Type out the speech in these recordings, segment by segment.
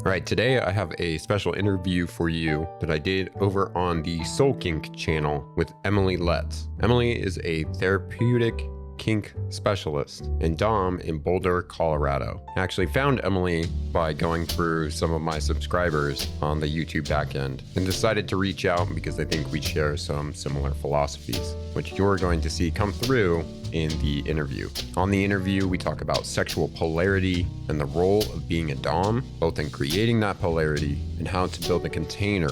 All right, today I have a special interview for you that I did over on the Soul Kink channel with Emily Letts. Emily is a therapeutic kink specialist and Domme in Boulder, Colorado. I actually found Emily by going through some of my subscribers on the YouTube backend and decided to reach out because I think we share some similar philosophies, which you're going to see come through in the interview. On the interview, we talk about sexual polarity and the role of being a Dom, both in creating that polarity and how to build a container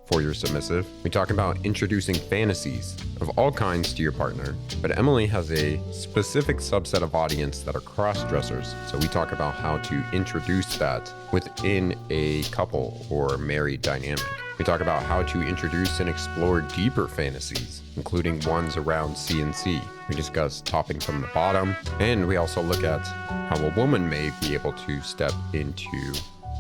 for your submissive. We talk about introducing fantasies of all kinds to your partner, but Emily has a specific subset of audience that are cross-dressers, so we talk about how to introduce that within a couple or married dynamic. We talk about how to introduce and explore deeper fantasies, including ones around C&C. We discuss topping from the bottom, and we also look at how a woman may be able to step into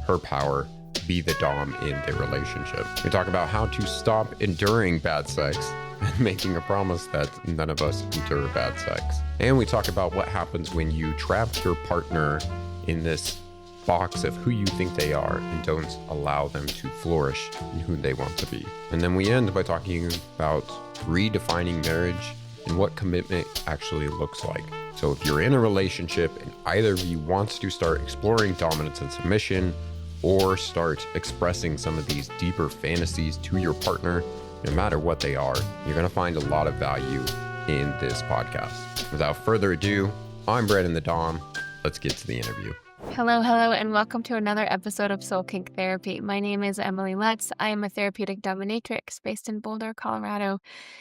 her power, be the Dom in the relationship. We talk about how to stop enduring bad sex and making a promise that none of us endure bad sex. And we talk about what happens when you trap your partner in this box of who you think they are and don't allow them to flourish in who they want to be. And then we end by talking about redefining marriage and what commitment actually looks like. So if you're in a relationship and either of you wants to start exploring dominance and submission or start expressing some of these deeper fantasies to your partner, no matter what they are, you're going to find a lot of value in this podcast. Without further ado, I'm Brandon the Dom. Let's get to the interview. Hello, and welcome to another episode of Soul Kink Therapy. My name is Emily Letts. I am a therapeutic dominatrix based in Boulder, Colorado.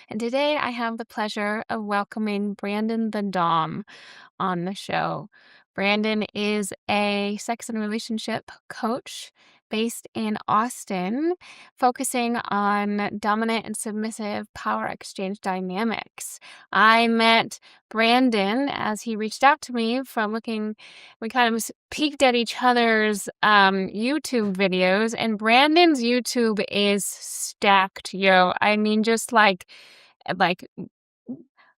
And today I have the pleasure of welcoming Brandon the Dom on the show. Brandon is a sex and relationship coach based in Austin, focusing on dominant and submissive power exchange dynamics. I met Brandon as he reached out to me from we kind of peeked at each other's YouTube videos, and Brandon's YouTube is stacked, yo. I mean, just like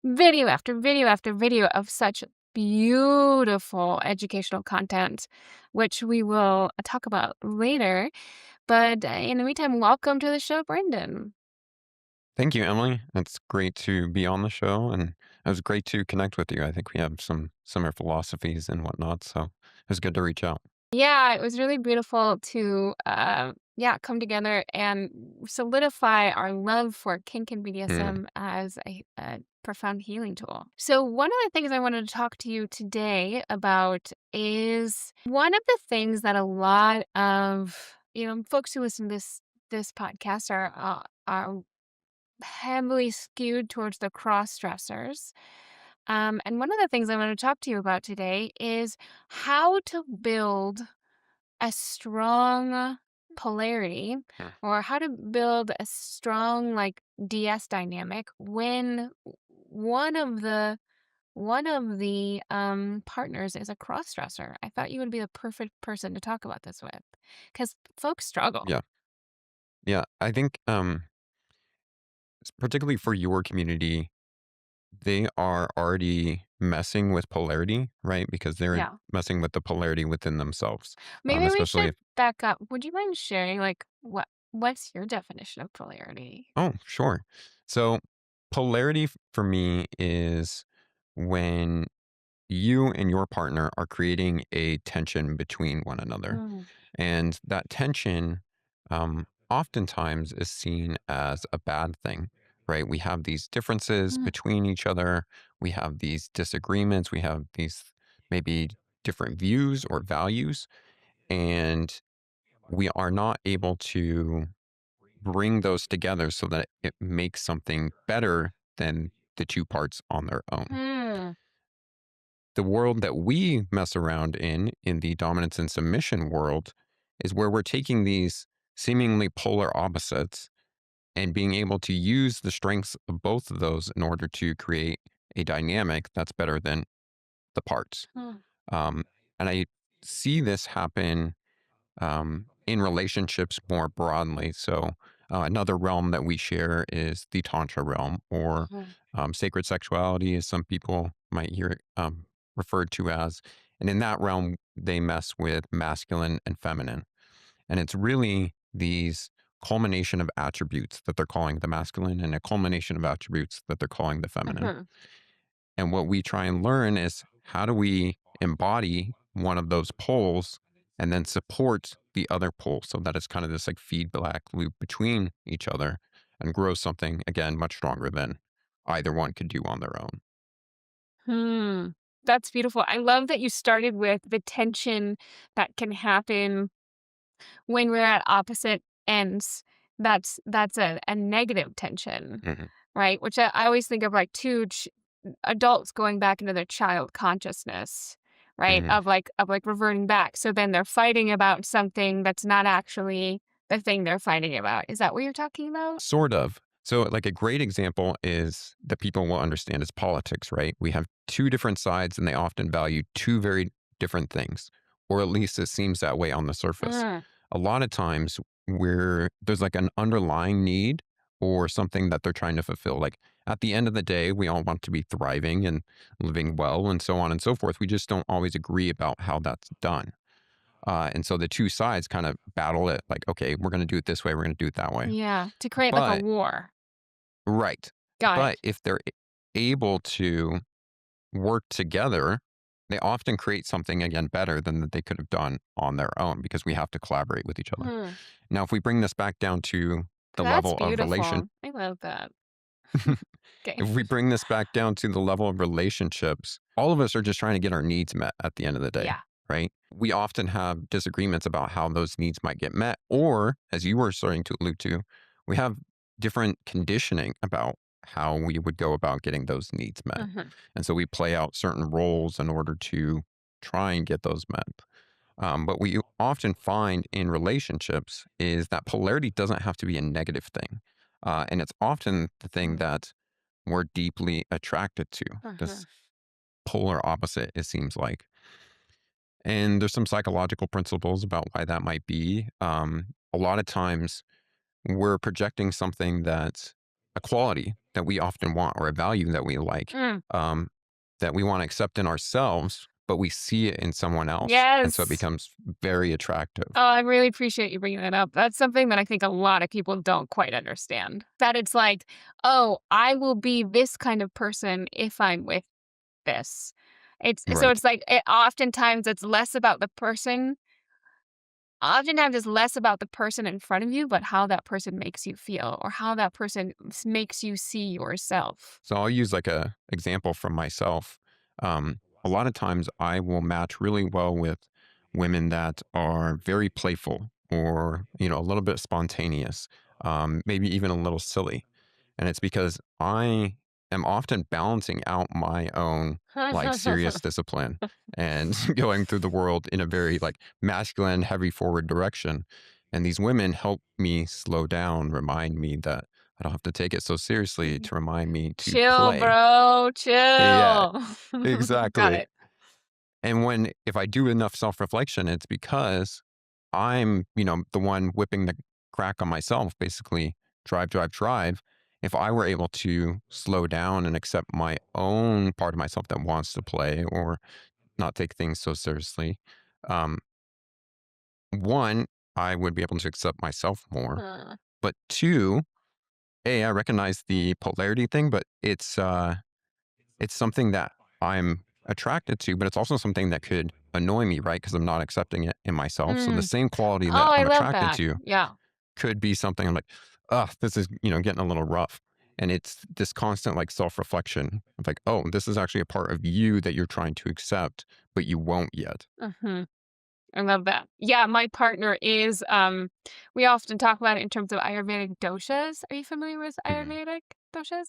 video after video after video of such beautiful educational content, which we will talk about later. But in the meantime, welcome to the show, Brandon. Thank you, Emily. It's great to be on the show, and it was great to connect with you. I think we have some similar philosophies and whatnot, so it was good to reach out. Yeah, it was really beautiful to come together and solidify our love for kink and Mm. BDSM as a profound healing tool. So one of the things I wanted to talk to you today about is one of the things that a lot of folks who listen to this podcast are heavily skewed towards the cross dressers. And one of the things I want to talk to you about today is how to build a strong polarity, Mm. or how to build a strong DS dynamic when one of the partners is a cross-dresser. I thought you would be the perfect person to talk about this with, because folks struggle. Yeah, yeah. I think particularly for your community, they are already messing with polarity, right? Because they're Yeah. messing with the polarity within themselves, Maybe we especially should if, back up. Would you mind sharing what's your definition of polarity? oh, sure. So polarity for me is when you and your partner are creating a tension between one another. Mm. And that tension oftentimes is seen as a bad thing, right? We have these differences Mm. between each other. We have these disagreements. We have these maybe different views or values. And we are not able to bring those together so that it makes something better than the two parts on their own. Hmm. The world that we mess around in the dominance and submission world, is where we're taking these seemingly polar opposites and being able to use the strengths of both of those in order to create a dynamic that's better than the parts. Hmm. Um, and I see this happen in relationships more broadly. So, another realm that we share is the Tantra realm, or Hmm. sacred sexuality, as some people might hear it referred to as. And in that realm, they mess with masculine and feminine. And it's really these culmination of attributes that they're calling the masculine and a culmination of attributes that they're calling the feminine. Mhm. And what we try and learn is how do we embody one of those poles and then support the other pole so that it's kind of this like feedback loop between each other and grow something again much stronger than either one could do on their own. Hmm. That's beautiful. I love that you started with the tension that can happen when we're at opposite ends. That's a negative tension, Mhm. right? Which I always think of like adults going back into their child consciousness, right? Mhm. Of like reverting back. So then they're fighting about something that's not actually the thing they're fighting about. Is that what you're talking about? Sort of. So, like a great example is that people will understand is politics, right? We have two different sides and they often value two very different things, or at least it seems that way on the surface. Mm, A lot of times where there's like an underlying need or something that they're trying to fulfill. Like at the end of the day, we all want to be thriving and living well and so on and so forth. We just don't always agree about how that's done. And so the two sides kind of battle it like, okay, we're going to do it this way, we're going to do it that way. yeah. To create like a But war. right. Got But it. if they're able to work together, they often create something again better than that they could have done on their own because we have to collaborate with each other. Hmm. Now, if we bring this back down to the That's level of relation, beautiful. I love that. Okay. if we bring this back down to the level of relationships, all of us are just trying to get our needs met at the end of the day, Yeah. right? We often have disagreements about how those needs might get met. Or, as you were starting to allude to, we have different conditioning about how we would go about getting those needs met. Mhm. And so we play out certain roles in order to try and get those met. But what you often find in relationships is that polarity doesn't have to be a negative thing. And it's often the thing Mm. that we're deeply attracted to, Mhm. this polar opposite, it seems like. And there's some psychological principles about why that might be. A lot of times we're projecting something that's a quality that we often want or a value that we like, Mm. um, that we want to accept in ourselves, but we see it in someone else. And so it Yes. becomes very attractive. Oh, I really appreciate you bringing that up. That's something that I think a lot of people don't quite understand. That it's like, "Oh, I will be this kind of person if I'm with this." Right. It's like, oftentimes it's less about the person. Oftentimes it's less about the person in front of you, but how that person makes you feel or how that person makes you see yourself. So I'll use like a example from myself. A lot of times I will match really well with women that are very playful or, a little bit spontaneous, maybe even a little silly. And it's because I am often balancing out my own like serious discipline and going through the world in a very like masculine, heavy forward direction. And these women help me slow down, remind me that I don't have to take it so seriously to remind me to Chill, play. bro, Yeah, chill. Got exactly. it. And if I do enough self reflection, it's because I'm, the one whipping the crack on myself, basically drive, drive, drive. If I were able to slow down and accept my own part of myself that wants to play or not take things so seriously, um, one, I would be able to accept myself more. Uh, But two, I recognize the polarity thing, but it's something that I'm attracted to, but it's also something that could annoy me, right? Because I'm not accepting it in myself. So the mm. same quality Oh, that I I'm love attracted that. to Yeah. could be something I'm like, oh, this is, getting a little rough. And it's this constant like self reflection of like, oh, this is actually a part of you that you're trying to accept, but you won't yet. Mhm. I love that. Yeah, my partner is, we often talk about it in terms of Ayurvedic doshas. Are you familiar with Mhm. Ayurvedic doshas?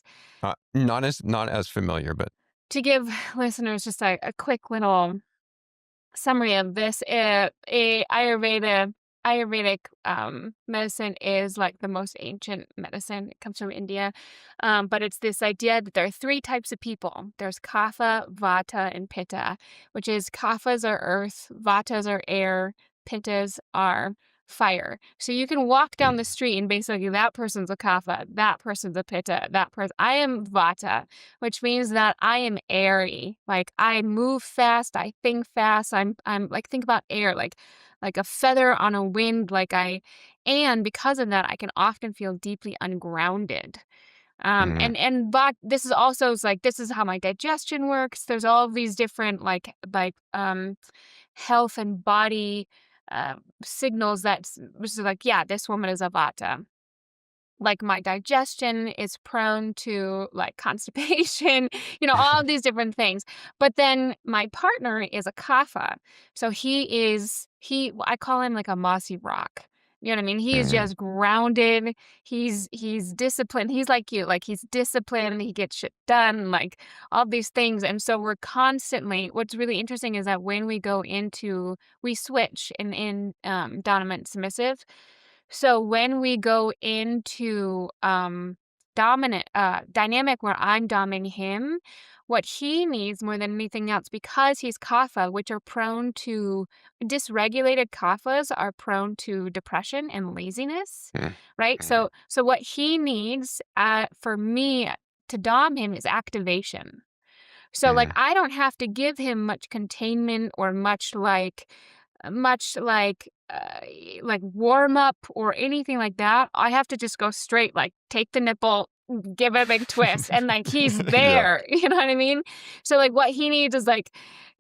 Not as familiar, but To give listeners just a quick little summary of this, Ayurvedic medicine is like the most ancient medicine. It comes from India, but it's this idea that there are three types of people. There's Kapha, Vata, and Pitta, which is Kaphas are earth, Vatas are air, Pittas are fire. So you can walk down the mm, street and basically that person's a Kapha, that person's a Pitta, that person. I am Vata, which means that I am airy. Like I move fast, I think fast. I'm like think about air. Like like a feather on a wind, and because of that, I can often feel deeply ungrounded. Mm, But this is also this is how my digestion works. There's all of these different health and body signals which is like, yeah, this woman is a vata. Like my digestion is prone to like constipation, all of these different things. But then my partner is a kapha. So I call him like a mossy rock. You know what I mean? He is mm, just grounded. He's disciplined. He's like you, like he's disciplined. He gets shit done, like all these things. And so we're constantly. What's really interesting is that when we switch in dominant submissive. So when we go into dominant dynamic where I'm doming him, what he needs more than anything else, because he's kapha, which are prone to dysregulated kaphas are prone to depression and laziness, mm, right? mm, So what he needs for me to dom him is activation. So, like, mm, I don't have to give him much containment or much like warm up or anything like that. I have to just go straight, like take the nipple, give it a big twist, and like he's yeah. there. You know what I mean? So like what he needs is like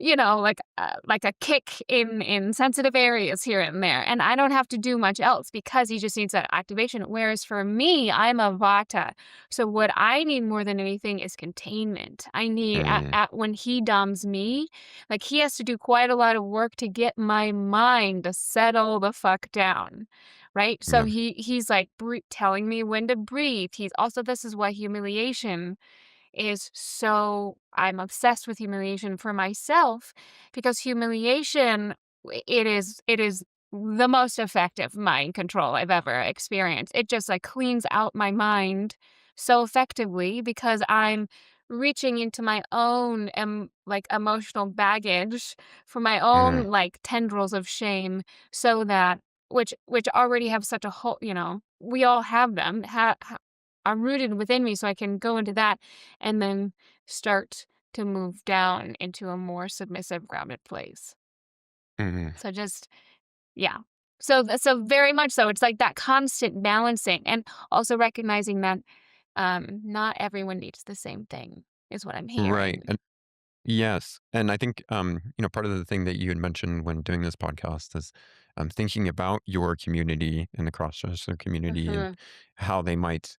a kick in sensitive areas here and there, and I don't have to do much else because he just needs that activation. Whereas for me, I'm a vata, so what I need more than anything is containment. I need Mm, at when he doms me, like he has to do quite a lot of work to get my mind to settle the fuck down. Right? So yeah. he's like telling me when to breathe. He's also, this is why humiliation is so, I'm obsessed with humiliation for myself, because humiliation, it is the most effective mind control I've ever experienced. It just like cleans out my mind so effectively because I'm reaching into my own like emotional baggage for my own Mm, like tendrils of shame, so that which already have such a whole, we all have them, are rooted within me, so I can go into that and then start to move down into a more submissive, grounded place. mm. So just, yeah. So very much so. It's like that constant balancing, and also recognizing that not everyone needs the same thing is what I'm Right. hearing. And yes. And I think, part of the thing that you had mentioned when doing this podcast is thinking about your community and the cross-dresser community and Mhm. how they might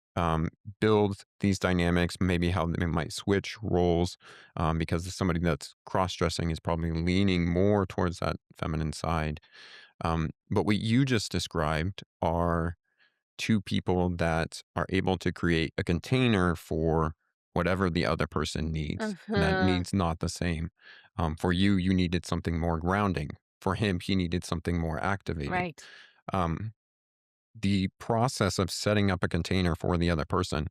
build these dynamics, maybe how they might switch roles, because somebody that's cross-dressing is probably leaning more towards that feminine side. But what you just described are two people that are able to create a container for whatever the other person needs. And that Mhm. needs not the same. For you, you needed something more grounding. For him, he needed something more activating. Right. Um, the process of setting up a container for the other person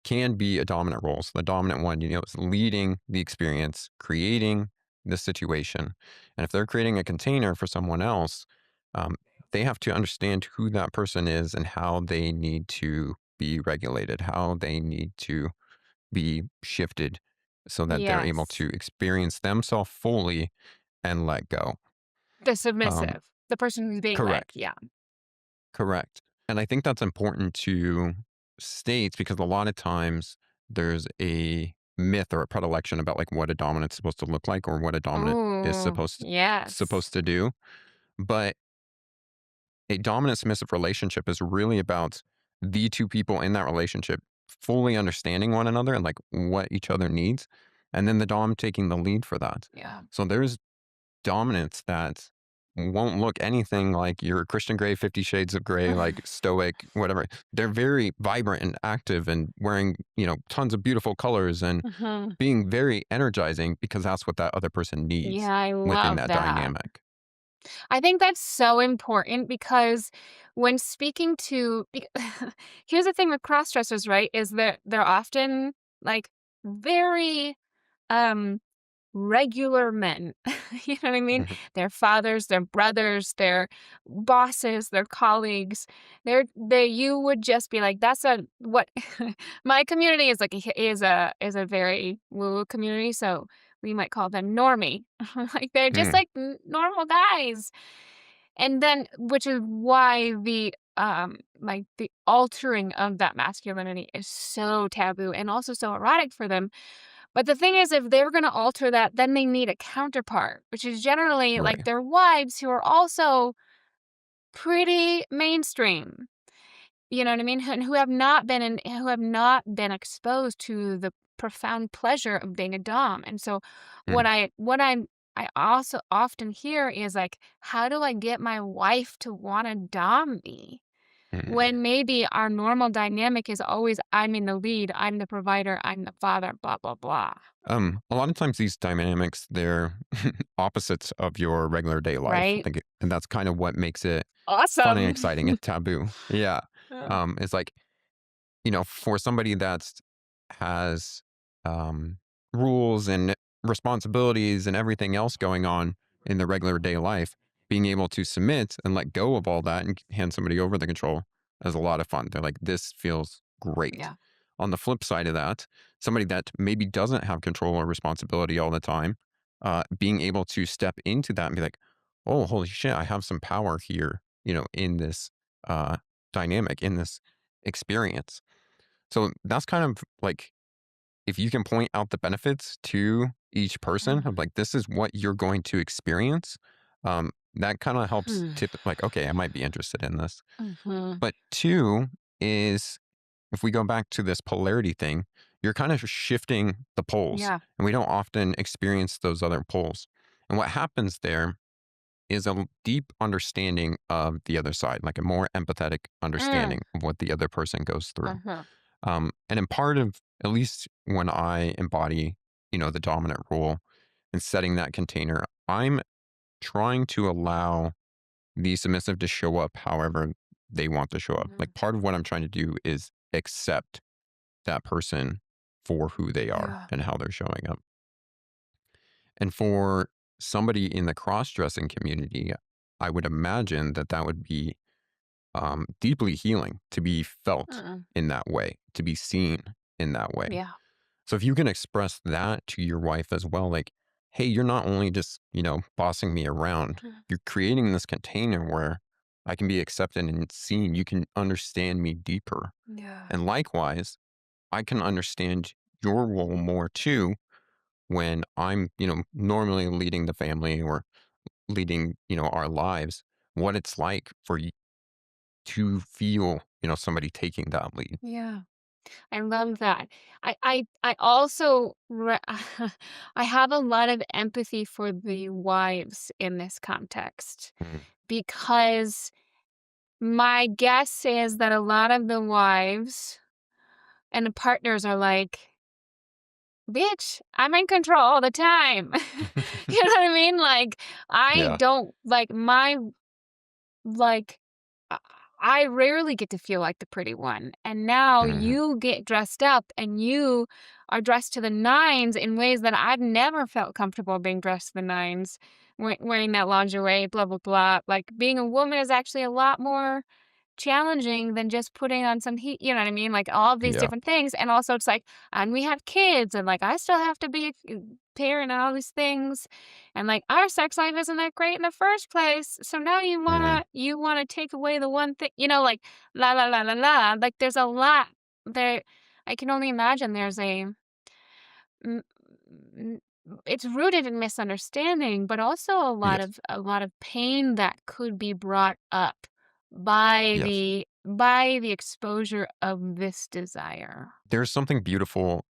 can be a dominant role. So the dominant one, is leading the experience, creating the situation. And if they're creating a container for someone else, um, they have to understand who that person is and how they need to be regulated, how they need to be shifted so that they're able Yes. to experience themselves fully and let go. The Um, submissive. The person who's being led. correct. Yeah. Correct. And I think that's important to state because a lot of times there's a myth or a predilection about like what a dominant's supposed to look like or what a dominant is Oh, yes. supposed to do. But a dominant submissive relationship is really about the two people in that relationship fully understanding one another and like what each other needs. And then the dom taking the lead for that. Yeah. So there's dominance that won't look anything like your Christian Grey, 50 Shades of Grey, like stoic, whatever. They're very vibrant and active and wearing, tons of beautiful colors and Mhm. being very energizing because that's what that other person needs Yeah, I within love that that. dynamic. I think that's so important because when speaking to here's the thing with cross-dressers, right, is that they're often, like, very, um, regular men. You know what I mean? Mhm. Their fathers, their brothers, their bosses, their colleagues. They you would just be like, "That's a what." My community is like a very woo-woo community, so we might call them normie. Like, they're just Mm, like normal guys. And then which is why like the altering of that masculinity is so taboo and also so erotic for them. But the thing is, if they're going to alter that, then they need a counterpart, which is generally like Right. their wives who are also pretty mainstream. You know what I mean? And who have not been exposed to the profound pleasure of being a dom. And so Mm, I also often hear is like, how do I get my wife to want to dom me? mm. When maybe our normal dynamic is always I'm in the lead, I'm the provider, I'm the father, blah blah blah. A lot of times these dynamics, they're opposites of your regular day life. Right? And that's kind of what makes it fun and Awesome. exciting and taboo. Yeah. Uh, It's like, for somebody that's has um, rules and responsibilities and everything else going on in the regular day life, being able to submit and let go of all that and hand somebody over the control is a lot of fun. They're like, this feels great. yeah. On the flip side of that, somebody that maybe doesn't have control or responsibility all the time, being able to step into that and be like, oh, holy shit, I have some power here, in this uh, dynamic, in this experience. So that's kind of like if you can point out the benefits to each person of Mm. like, this is what you're going to experience, that kind of helps Hmm. tip like, okay, I might be interested in this. Mhm. But two is if we go back to this polarity thing, you're kind of shifting the poles, Yeah. and we don't often experience those other poles. And what happens there is a deep understanding of the other side, like a more empathetic Mm. understanding of what the other person goes through. Uh-huh. And in part of, at least when I embody, the dominant role and setting that container, I'm trying to allow the submissive to show up however they want to show up. Mhm. Like part of what I'm trying to do is accept that person for who they are Yeah. and how they're showing up. And for somebody in the cross dressing community, I would imagine that that would be deeply healing to be felt Mm. in that way, to be seen in that way. Yeah. So if you can express that to your wife as well, like, hey, you're not only just, bossing me around, Mm. you're creating this container where I can be accepted and seen. You can understand me deeper. Yeah. And likewise, I can understand your role more too when I'm, normally leading the family or leading, our lives, what it's like for you to feel, somebody taking that lead. Yeah. I love that. I also I have a lot of empathy for the wives in this context Mm. because my guess is that a lot of the wives and the partners are like, "Bitch, I'm in control all the time." You know what I mean? Like, I Yeah. don't like my like, I I rarely get to feel like the pretty one, and now Mhm. you get dressed up, and you are dressed to the nines in ways that I've never felt comfortable being dressed to the nines, wearing that lingerie, blah, blah, blah. Like, being a woman is actually a lot more challenging than just putting on some heat, you know what I mean? Like, all of these Yeah. different things, and also it's like, and we have kids, and, like, I still have to be a parent and all these things, and, like, our sex life isn't that great in the first place, so now Mhm. you wanna take away the one thing, like, la, la, la, la, la, like, there's a lot there. I can only imagine there's mm, mm, it's rooted in misunderstanding, but also Yes. a lot of pain that could be brought up by Yes. the exposure of this desire. There's something beautiful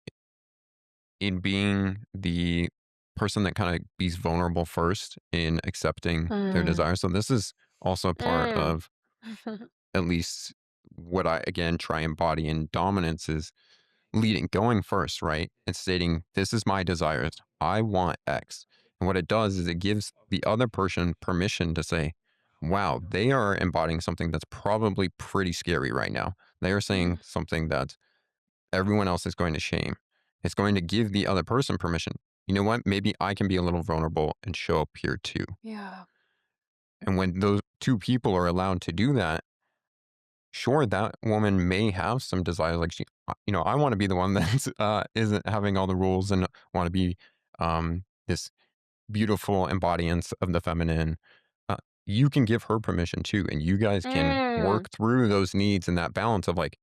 in being the person that kind of be vulnerable first in accepting their Mm. desires. So this is also part Mm. of at least what I again try and embody in dominance is leading, going first, right? And stating, this is my desires. I want X. And what it does is it gives the other person permission to say, wow, they are embodying something that's probably pretty scary right now. They are saying something that everyone else is going to shame. It's going to give the other person permission. You know what? Maybe I can be a little vulnerable and show up here too. Yeah. And when those two people are allowed to do that, sure, that woman may have some desires. Like I want to be the one that isn't having all the rules and want to be this beautiful embodiment of the feminine. you can give her permission too, and you guys can Mm, work through those needs and that balance of like,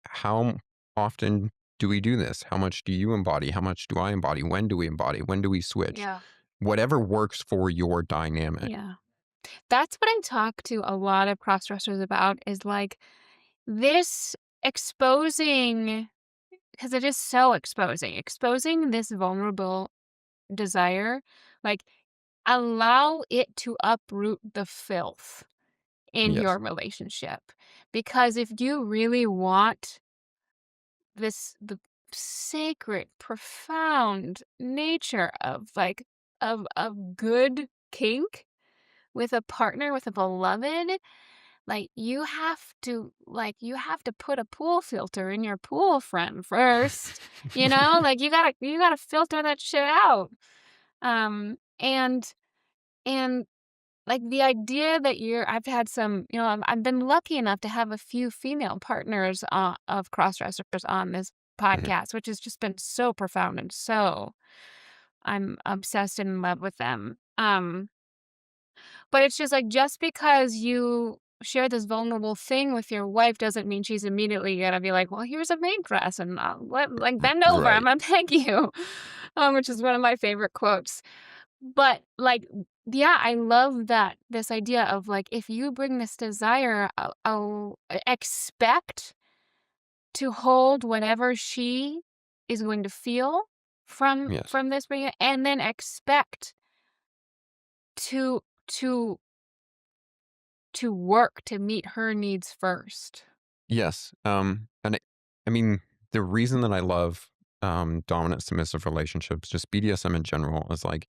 how often do we do this? How much do you embody? How much do I embody? When do we embody? When do we switch? yeah. Whatever works for your dynamic. Yeah. That's what I talk to a lot of cross-dressers about is like this exposing, because it is so exposing this vulnerable desire, like allow it to uproot the filth in Yes. your relationship. Because if you really want the sacred, profound nature of like of good kink with a partner, with a beloved, like you have to put a pool filter in your pool friend first. Like you gotta filter that shit out. And like the idea that I've had some, I've been lucky enough to have a few female partners of crossdressers on this Mhm. podcast, which has just been so profound and so I'm obsessed and in love with them. But it's just like just because you share this vulnerable thing with your wife doesn't mean she's immediately gonna be like, well, here's a maid dress and bend over, I'm Right. gonna peg you, which is one of my favorite quotes. But, like, yeah, I love that this idea of, like, if you bring this desire, expect to hold whatever she is going to feel from Yes. from this bringing, and then expect to to work to meet her needs first. Yes. And I mean, the reason that I love dominant submissive relationships, just BDSM in general, is like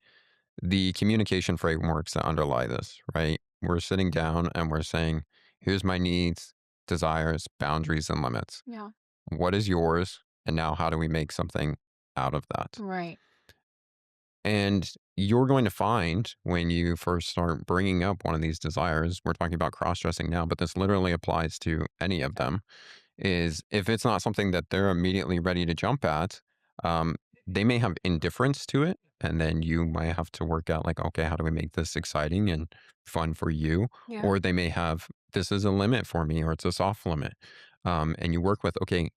the communication frameworks that underlie this, right? We're sitting down and we're saying, here's my needs, desires, boundaries, and limits. Yeah. What is yours? And now how do we make something out of that? Right. And you're going to find when you first start bringing up one of these desires, we're talking about cross dressing now, but this literally applies to any of them, is if it's not something that they're immediately ready to jump at, um, they may have indifference to it. And then you might have to work out, like, okay, how do we make this exciting and fun for you? Yeah. Or they may have, this is a limit for me, or it's a soft limit. And you work with, okay,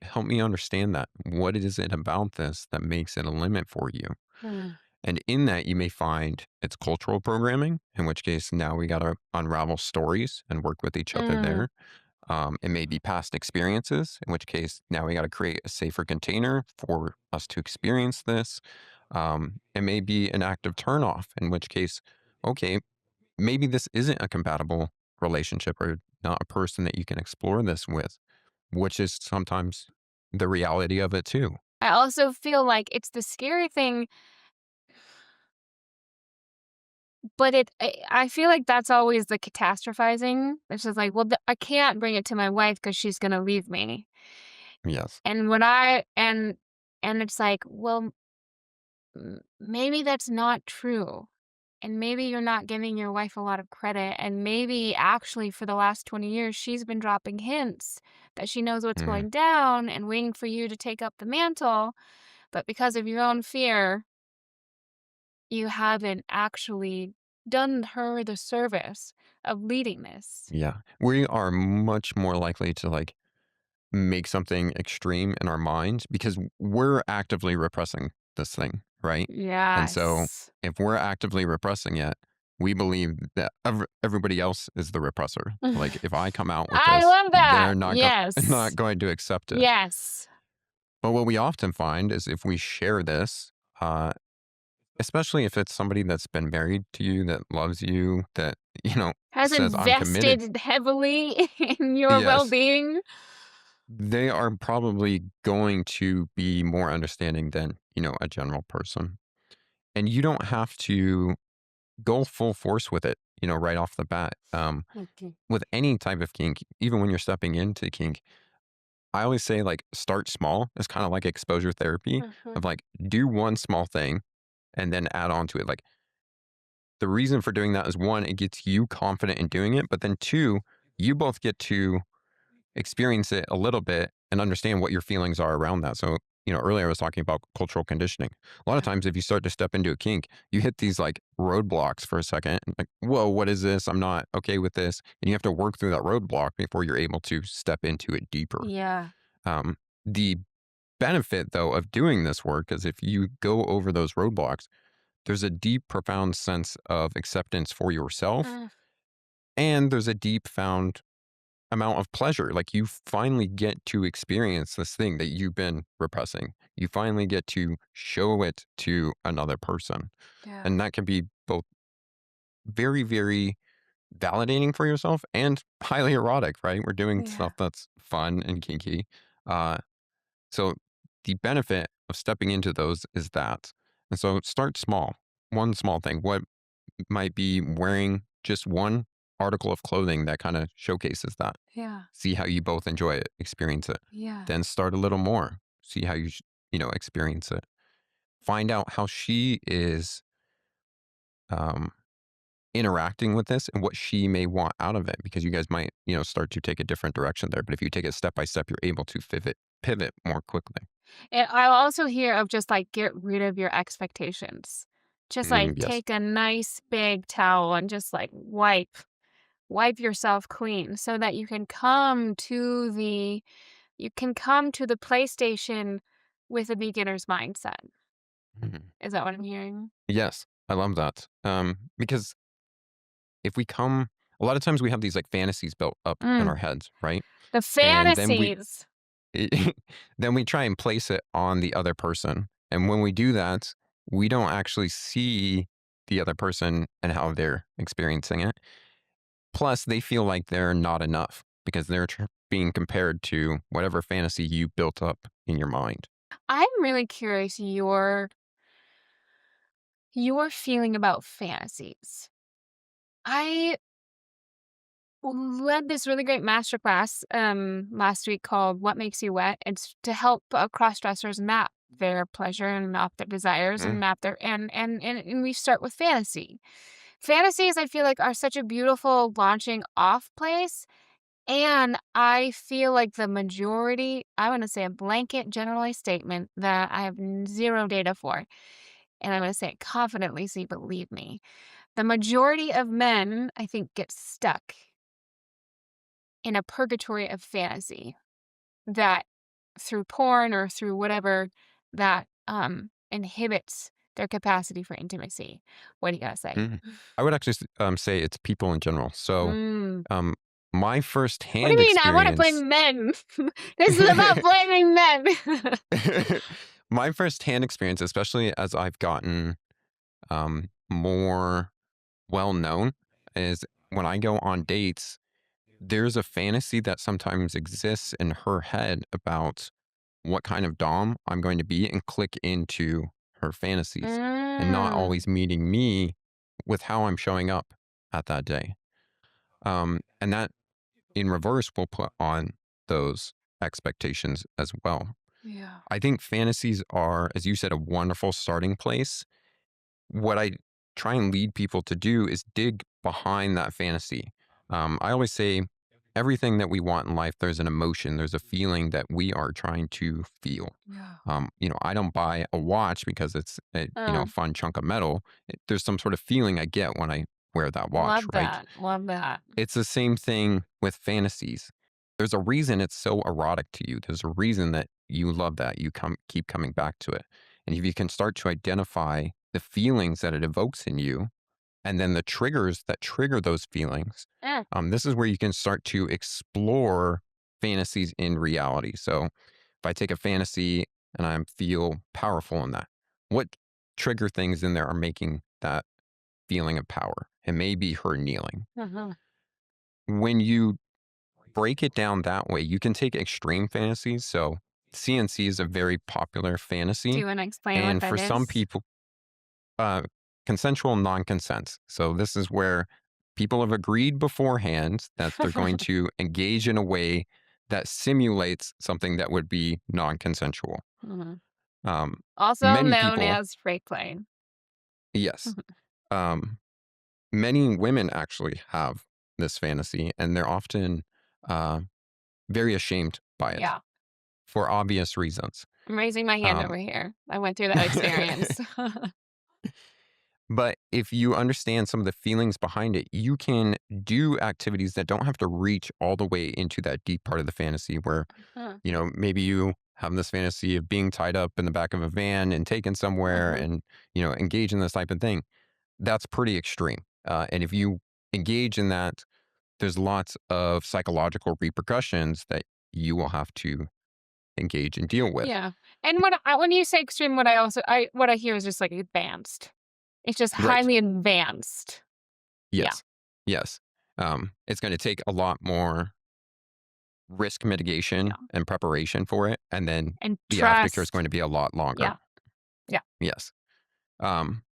help me understand that. What is it about this that makes it a limit for you? Mm. And in that, you may find it's cultural programming, in which case now we got to unravel stories and work with each other Mm. there. It may be past experiences, in which case now we got to create a safer container for us to experience this. It may be an active turnoff, in which case, okay, maybe this isn't a compatible relationship or not a person that you can explore this with, which is sometimes the reality of it too. I also feel like it's the scary thing. But I feel like that's always the catastrophizing. It's just like, "Well, I can't bring it to my wife because she's gonna leave me." Yes. And when I and it's like, well, maybe that's not true, and maybe you're not giving your wife a lot of credit, and maybe actually for the last 20 years, she's been dropping hints that she knows what's Mhm. going down and waiting for you to take up the mantle, but because of your own fear, you haven't actually done her the service of leading this. Yeah. We are much more likely to like make something extreme in our minds because we're actively repressing this thing, right? And so Yes. if we're actively repressing it, we believe that everybody else is the repressor. Like if I come out with I this, love that. they're not Yes. not going to accept it. Yes. But what we often find is if we share this, uh, especially if it's somebody that's been married to you, that loves you, that Has says I'm committed. invested heavily in your Yes, well-being. they are probably going to be more understanding than, a general person. And you don't have to go full force with it, right off the bat. Okay. With any type of kink, even when you're stepping into kink, I always say like start small. It's kind of like exposure therapy Mhm. of like do one small thing and then add on to it. Like the reason for doing that is one, it gets you confident in doing it, but then two, you both get to experience it a little bit and understand what your feelings are around that. So earlier I was talking about cultural conditioning. A lot of Yeah. times, if you start to step into a kink, you hit these like roadblocks for a second, like, whoa, what is this? I'm not okay with this. And you have to work through that roadblock before you're able to step into it deeper. Yeah. Um, the benefit, though, of doing this work is if you go over those roadblocks, there's a deep, profound sense of acceptance for yourself. Mm, And there's a deep found amount of pleasure. Like you finally get to experience this thing that you've been repressing. You finally get to show it to another person. yeah. And that can be both very, very validating for yourself and highly erotic, right? We're doing Yeah. stuff that's fun and kinky. Uh, so the benefit of stepping into those is that. And so start small. One small thing. What might be wearing just one article of clothing that kind of showcases that. Yeah. See how you both enjoy it, experience it. Yeah. Then start a little more. See how experience it. Find out how she is um, interacting with this and what she may want out of it, because you guys might, start to take a different direction there. But if you take it step by step, you're able to pivot more quickly. And I also hear of just like get rid of your expectations. Just like Yes. take a nice big towel and just like wipe yourself clean so that you can come to the PlayStation with a beginner's mindset. Mhm. Is that what I'm hearing? Yes, I love that. Because if we come, a lot of times we have these like fantasies built up in our Mm, heads, right? the And then we fantasies. then we try and place it on the other person. And when we do that, we don't actually see the other person and how they're experiencing it. Plus, they feel like they're not enough because they're being compared to whatever fantasy you built up in your mind. I'm really curious your feeling about fantasies. I led this really great masterclass last week called What Makes You Wet. It's to help cross dressers map their pleasure and map their desires and Mm, map their and we start with fantasy. Fantasies I feel like are such a beautiful launching off place. And I feel like the majority, I want to say a blanket generalized statement that I have zero data for. And I'm going to say it confidently, so you believe me. The majority of men, I think, get stuck in a purgatory of fantasy that through porn or through whatever that inhibits their capacity for intimacy. What do you gotta say? mm. I would actually say it's people in general. So, Mm. um, my What do you firsthand mean? I want to experience. blame men. This is about blaming men. My firsthand experience, especially as I've gotten more well known, is when I go on dates, there's a fantasy that sometimes exists in her head about what kind of Dom I'm going to be and click into her fantasies and not Mm. always meeting me with how I'm showing up at that day. And that in reverse will put on those expectations as well. Yeah. I think fantasies are, as you said, a wonderful starting place. What I try and lead people to do is dig behind that fantasy. I always say everything that we want in life, there's an emotion, there's a feeling that we are trying to feel. Yeah. I don't buy a watch because it's a Uh, fun chunk of metal. There's some sort of feeling I get when I wear that watch, love right? that. Love that. It's the same thing with fantasies. There's a reason it's so erotic to you. There's a reason that you love that. You keep coming back to it. And if you can start to identify the feelings that it evokes in you and then the triggers that trigger those feelings, Eh. this is where you can start to explore fantasies in reality. So if I take a fantasy and I feel powerful in that, what trigger things in there are making that feeling of power? It may be her kneeling. Uh-huh. When you break it down that way, you can take extreme fantasies. So CNC is a very popular Do fantasy. you want to explain what And that for some is? people, uh, consensual non-consent. So this is where people have agreed beforehand that they're going to engage in a way that simulates something that would be non-consensual. Mhm. Um, Also many known people, as freight plane. yes, um, many women actually have this fantasy, and they're often uh, very ashamed by it Yeah. for obvious reasons. I'm raising my hand Um, over here. I went through that experience. but if you understand some of the feelings behind it, you can do activities that don't have to reach all the way into that deep part of the fantasy where, Huh. maybe you have this fantasy of being tied up in the back of a van and taken somewhere Uh-huh. and, engage in this type of thing. That's pretty extreme. And if you engage in that, there's lots of psychological repercussions that you will have to engage and deal with. Yeah. And when you say extreme, what I hear is just like advanced. It's just Right. highly advanced. Yeah. Yes. Yes. It's going to take a lot more risk mitigation Yeah. and preparation for it. And then And the aftercare is going trust. to be a lot longer. Yeah. Yeah. Yes. Um,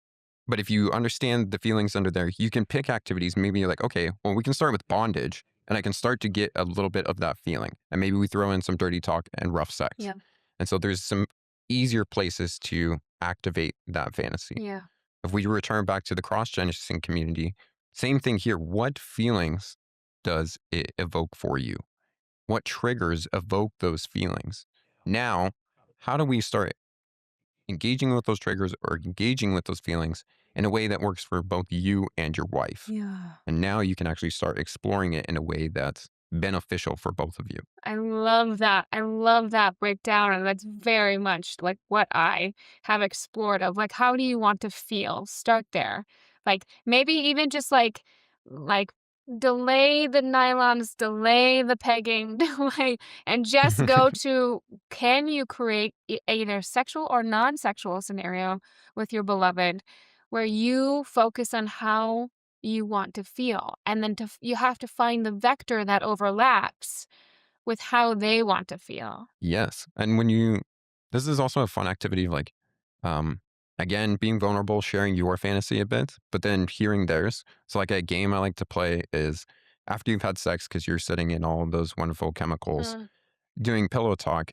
but if you understand the feelings under there, you can pick activities. Maybe you're like, okay, well, we can start with bondage and I can start to get a little bit of that feeling. And maybe we throw in some dirty talk and rough sex. Yeah. And so there's some easier places to activate that fantasy. Yeah. If we return back to the cross dressing community, same thing here. What feelings does it evoke for you? What triggers evoke those feelings? Now, how do we start engaging with those triggers or engaging with those feelings in a way that works for both you and your wife? Yeah. And now you can actually start exploring it in a way that's beneficial for both of you. I love that. I love that breakdown. And that's very much like what I have explored of like, how do you want to feel? Start there. Like maybe even just like delay the nylons, delay the pegging, delay, and just go to can you create either sexual or non-sexual scenario with your beloved where you focus on how you want to feel. And then you have to find the vector that overlaps with how they want to feel. Yes. And this is also a fun activity of like, um, again, being vulnerable, sharing your fantasy a bit, but then hearing theirs. So, like a game I like to play is after you've had sex, because you're sitting in all of those wonderful chemicals, Mm. doing pillow talk,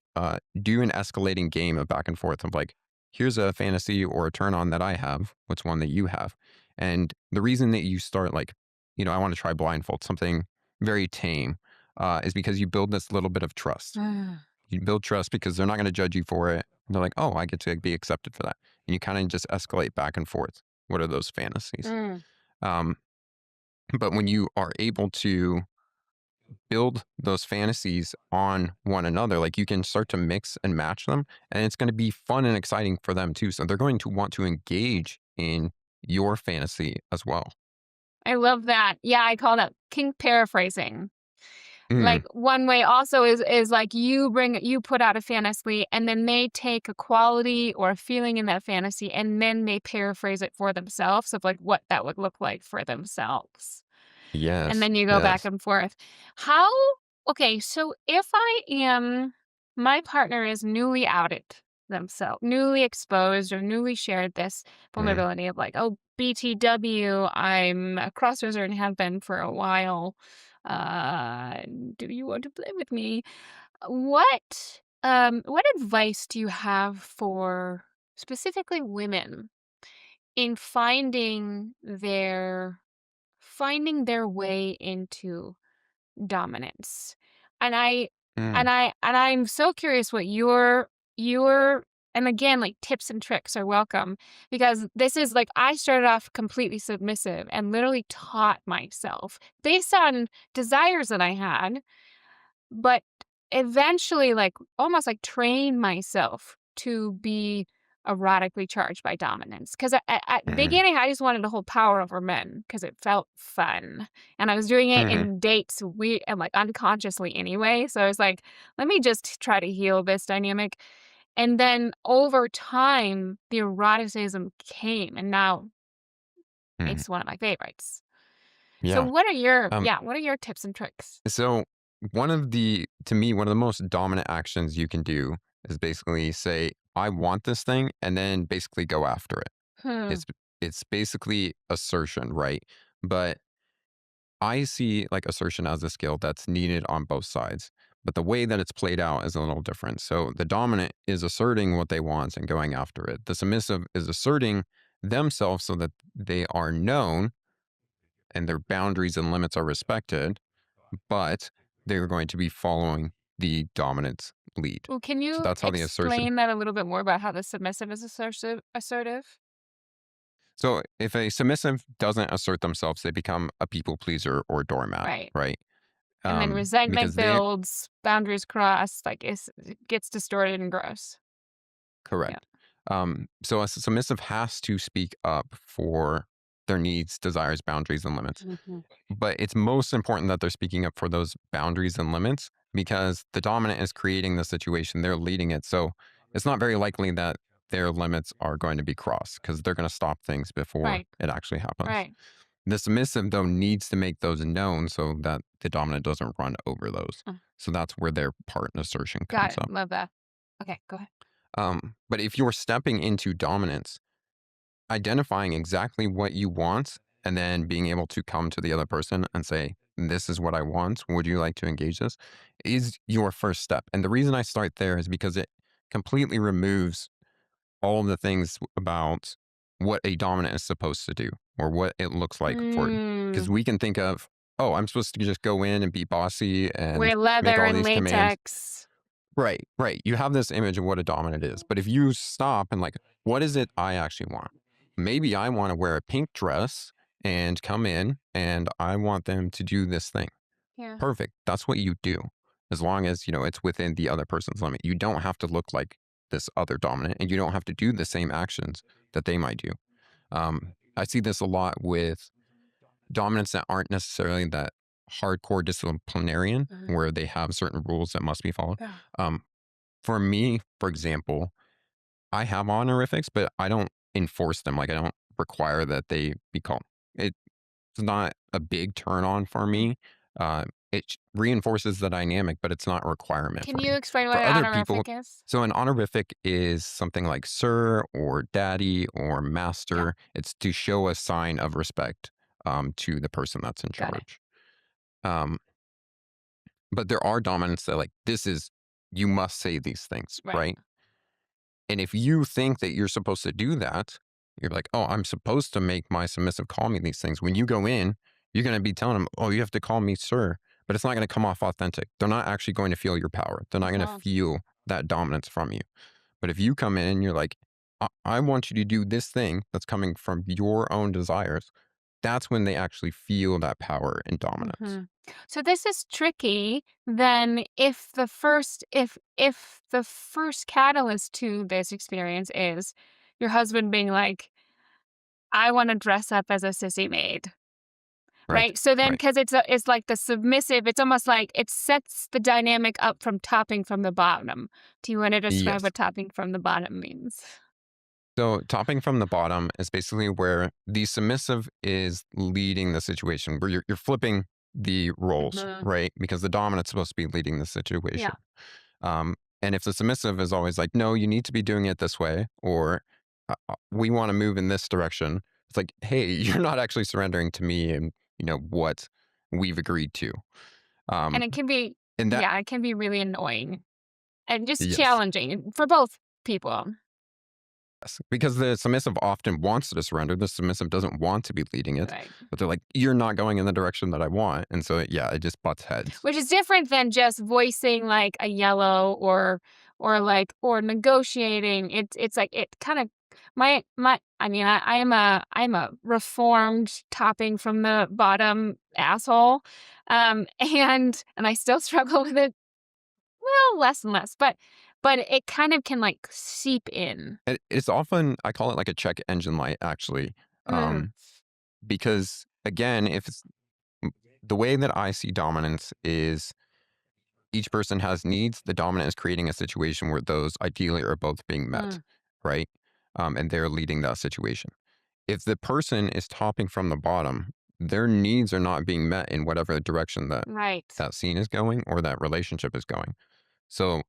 do an escalating game of back and forth of like, here's a fantasy or a turn on that I have. What's one that you have? And the reason that you start like, I want to try blindfold, something very tame, is because you build this little bit of trust. Mm. You build trust because they're not going to judge you for it. And they're like, oh, I get to be accepted for that. And you kind of just escalate back and forth. What are those fantasies? Mm. Um, but when you are able to build those fantasies on one another, like you can start to mix and match them, and it's going to be fun and exciting for them too. So they're going to want to engage in your fantasy as well. I love that. Yeah, I call that kink paraphrasing. Mm, Like one way also is like you put out a fantasy and then they take a quality or a feeling in that fantasy and then they paraphrase it for themselves of like what that would look like for themselves. And yes, then you go back yes. and forth. How okay, so if my partner is newly outed themselves, newly exposed or newly shared this Mm, vulnerability of like, oh, BTW, I'm a crossdresser and have been for a while. Uh, do you want to play with me? What advice do you have for specifically women in finding their way into dominance? And I mm, and I'm so curious what your and again, like tips and tricks are welcome because this is like I started off completely submissive and literally taught myself based on desires that I had, but eventually like almost like trained myself to be erotically charged by dominance because at the mm, beginning I just wanted to hold power over men because it felt fun and I was doing it mhm, in dates we and like unconsciously anyway, so I was like let me just try to heal this dynamic, and then over time the eroticism came and now mm. it's one of my favorites. So Yeah. Um, what are your tips and tricks? so to me, one of the most dominant actions you can do is basically say, I want this thing, and then basically go after it. Hmm. It's it's basically assertion, right? But I see like assertion as a skill that's needed on both sides. But the way that it's played out is a little different. So the dominant is asserting what they want and going after it. The submissive is asserting themselves so that they are known and their boundaries and limits are respected, but they're going to be following the dominant lead. Well, can So you that's how the assertion. explain that a little bit more about how the submissive is assertive? So if a submissive doesn't assert themselves, they become a people pleaser or doormat, Right. right? And then resentment Because they builds, boundaries crossed, like it gets distorted and gross. Yeah. correct. So a submissive has to speak up for their needs, desires, boundaries, and limits. Mhm. But it's most important that they're speaking up for those boundaries and limits because the dominant is creating the situation, they're leading it. So it's not very likely that their limits are going to be crossed because they're going to stop things before Right. it actually happens. Right. The submissive, though, needs to make those known so that the dominant doesn't run over those. Mm. So that's where their part in assertion Got comes it. up. Love that. Okay, go ahead. But if you're stepping into dominance, identifying exactly what you want and then being able to come to the other person and say, this is what I want. Would you like to engage this? Is your first step. And the reason I start there is because it completely removes all of the things about what a dominant is supposed to do or what it looks like for it. Because Mm, we can think of, oh, I'm supposed to just go in and be bossy and wear make leather all and these commands. latex. Right, right. You have this image of what a dominant is. But if you stop and like, what is it I actually want? Maybe I want to wear a pink dress and come in and I want them to do this thing. Yeah. Perfect. That's what you do. As long as, it's within the other person's limit. You don't have to look like this other dominant and you don't have to do the same actions that they might do. I see this a lot with dominants that aren't necessarily that hardcore disciplinarian Mhm. where they have certain rules that must be followed. Yeah. Um, for me, for example, I have honorifics, but I don't enforce them. Like I don't require that they be called. It's not a big turn on for Mm. me. It reinforces the dynamic, but it's not a requirement Can for you me. explain what For an other people, honorific is? so an honorific is something like sir or daddy or Yeah, master. It's to show a sign of respect to the person that's in got it. charge. Um, but there are dominants that like this is you must say these things, Right. right? And if you think that you're supposed to do that, you're like, oh, I'm supposed to make my submissive call me these things. When you go in, you're going to be telling them, oh, you have to call me sir, but it's not going to come off authentic. They're not actually going to feel your power. They're not going to Uh-huh. feel that dominance from you. But if you come in and you're like, I want you to do this thing that's coming from your own desires, that's when they actually feel that power and dominance. Mhm. So this is tricky then if the first catalyst to this experience is your husband being like, "I wanna dress up as a sissy maid." Right. Right? So then Right. because it's like the submissive, it's almost like it sets the dynamic up from topping from the bottom. Do you wanna describe Yes. what topping from the bottom means? So, topping from the bottom is basically where the submissive is leading the situation, where you're flipping the roles, Mhm. right? Because the dominant's supposed to be leading the situation. Yeah. And if the submissive is always like, no, you need to be doing it this way, or we want to move in this direction, it's like, hey, you're not actually surrendering to me and, what we've agreed to. And Um, it can be and that, yeah, it can be really annoying and just yes. challenging for both people. Yes, because the submissive often wants to surrender. The submissive doesn't want to be leading it, Right. but they're like, "You're not going in the direction that I want," and so yeah, it just butts heads. Which is different than just voicing like a yellow or negotiating. It's like it kind of my I mean I'm a reformed topping from the bottom asshole. And I still struggle with it, well, less and less, but it kind of can like seep in. It's often I call it like a check engine light, actually, Mm, um, because again, if it's the way that I see dominance is each person has needs. The dominant is creating a situation where those ideally are both being met, mm, right? And they're leading that situation. If the person is topping from the bottom, their needs are not being met in whatever direction that right. that scene is going or that relationship is going. So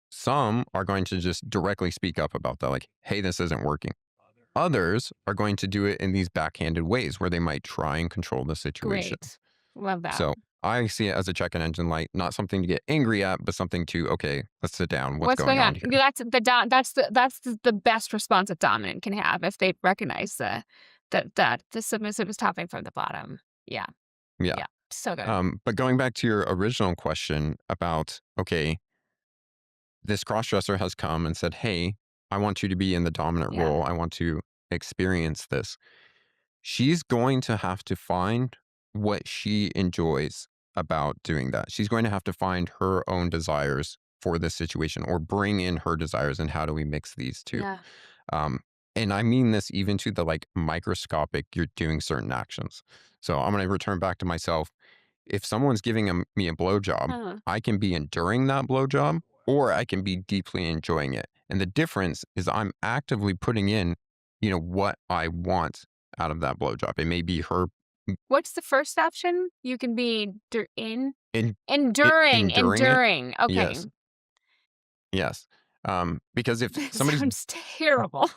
some are going to just directly speak up about that, like, hey, this isn't working. Others are going to do it in these backhanded ways where they might try and control the situation. Great. Love that. So I see it as a check engine light, not something to get angry at, but something to, okay, let's sit down. What's What's going going on on? here? That's the best response a dominant can have if they recognize that the submissive is topping from the bottom. Yeah, Yeah. yeah, so good. But going back to your original question about, okay, this crossdresser has come and said, hey, I want you to be in the dominant Yeah. role. I want to experience this. She's going to have to find what she enjoys about doing that. She's going to have to find her own desires for this situation or bring in her desires. And how do we mix these two? Yeah. Um, and I mean this even to the like microscopic, you're doing certain actions. So I'm going to return back to myself. If someone's giving me a blowjob, Huh. I can be enduring that blowjob or I can be deeply enjoying it. And the difference is I'm actively putting in, what I want out of that blowjob. It may be her What's the first option? You can be in, enduring, enduring it. enduring. Okay. Yes. Yes. Because if That somebody's sounds terrible.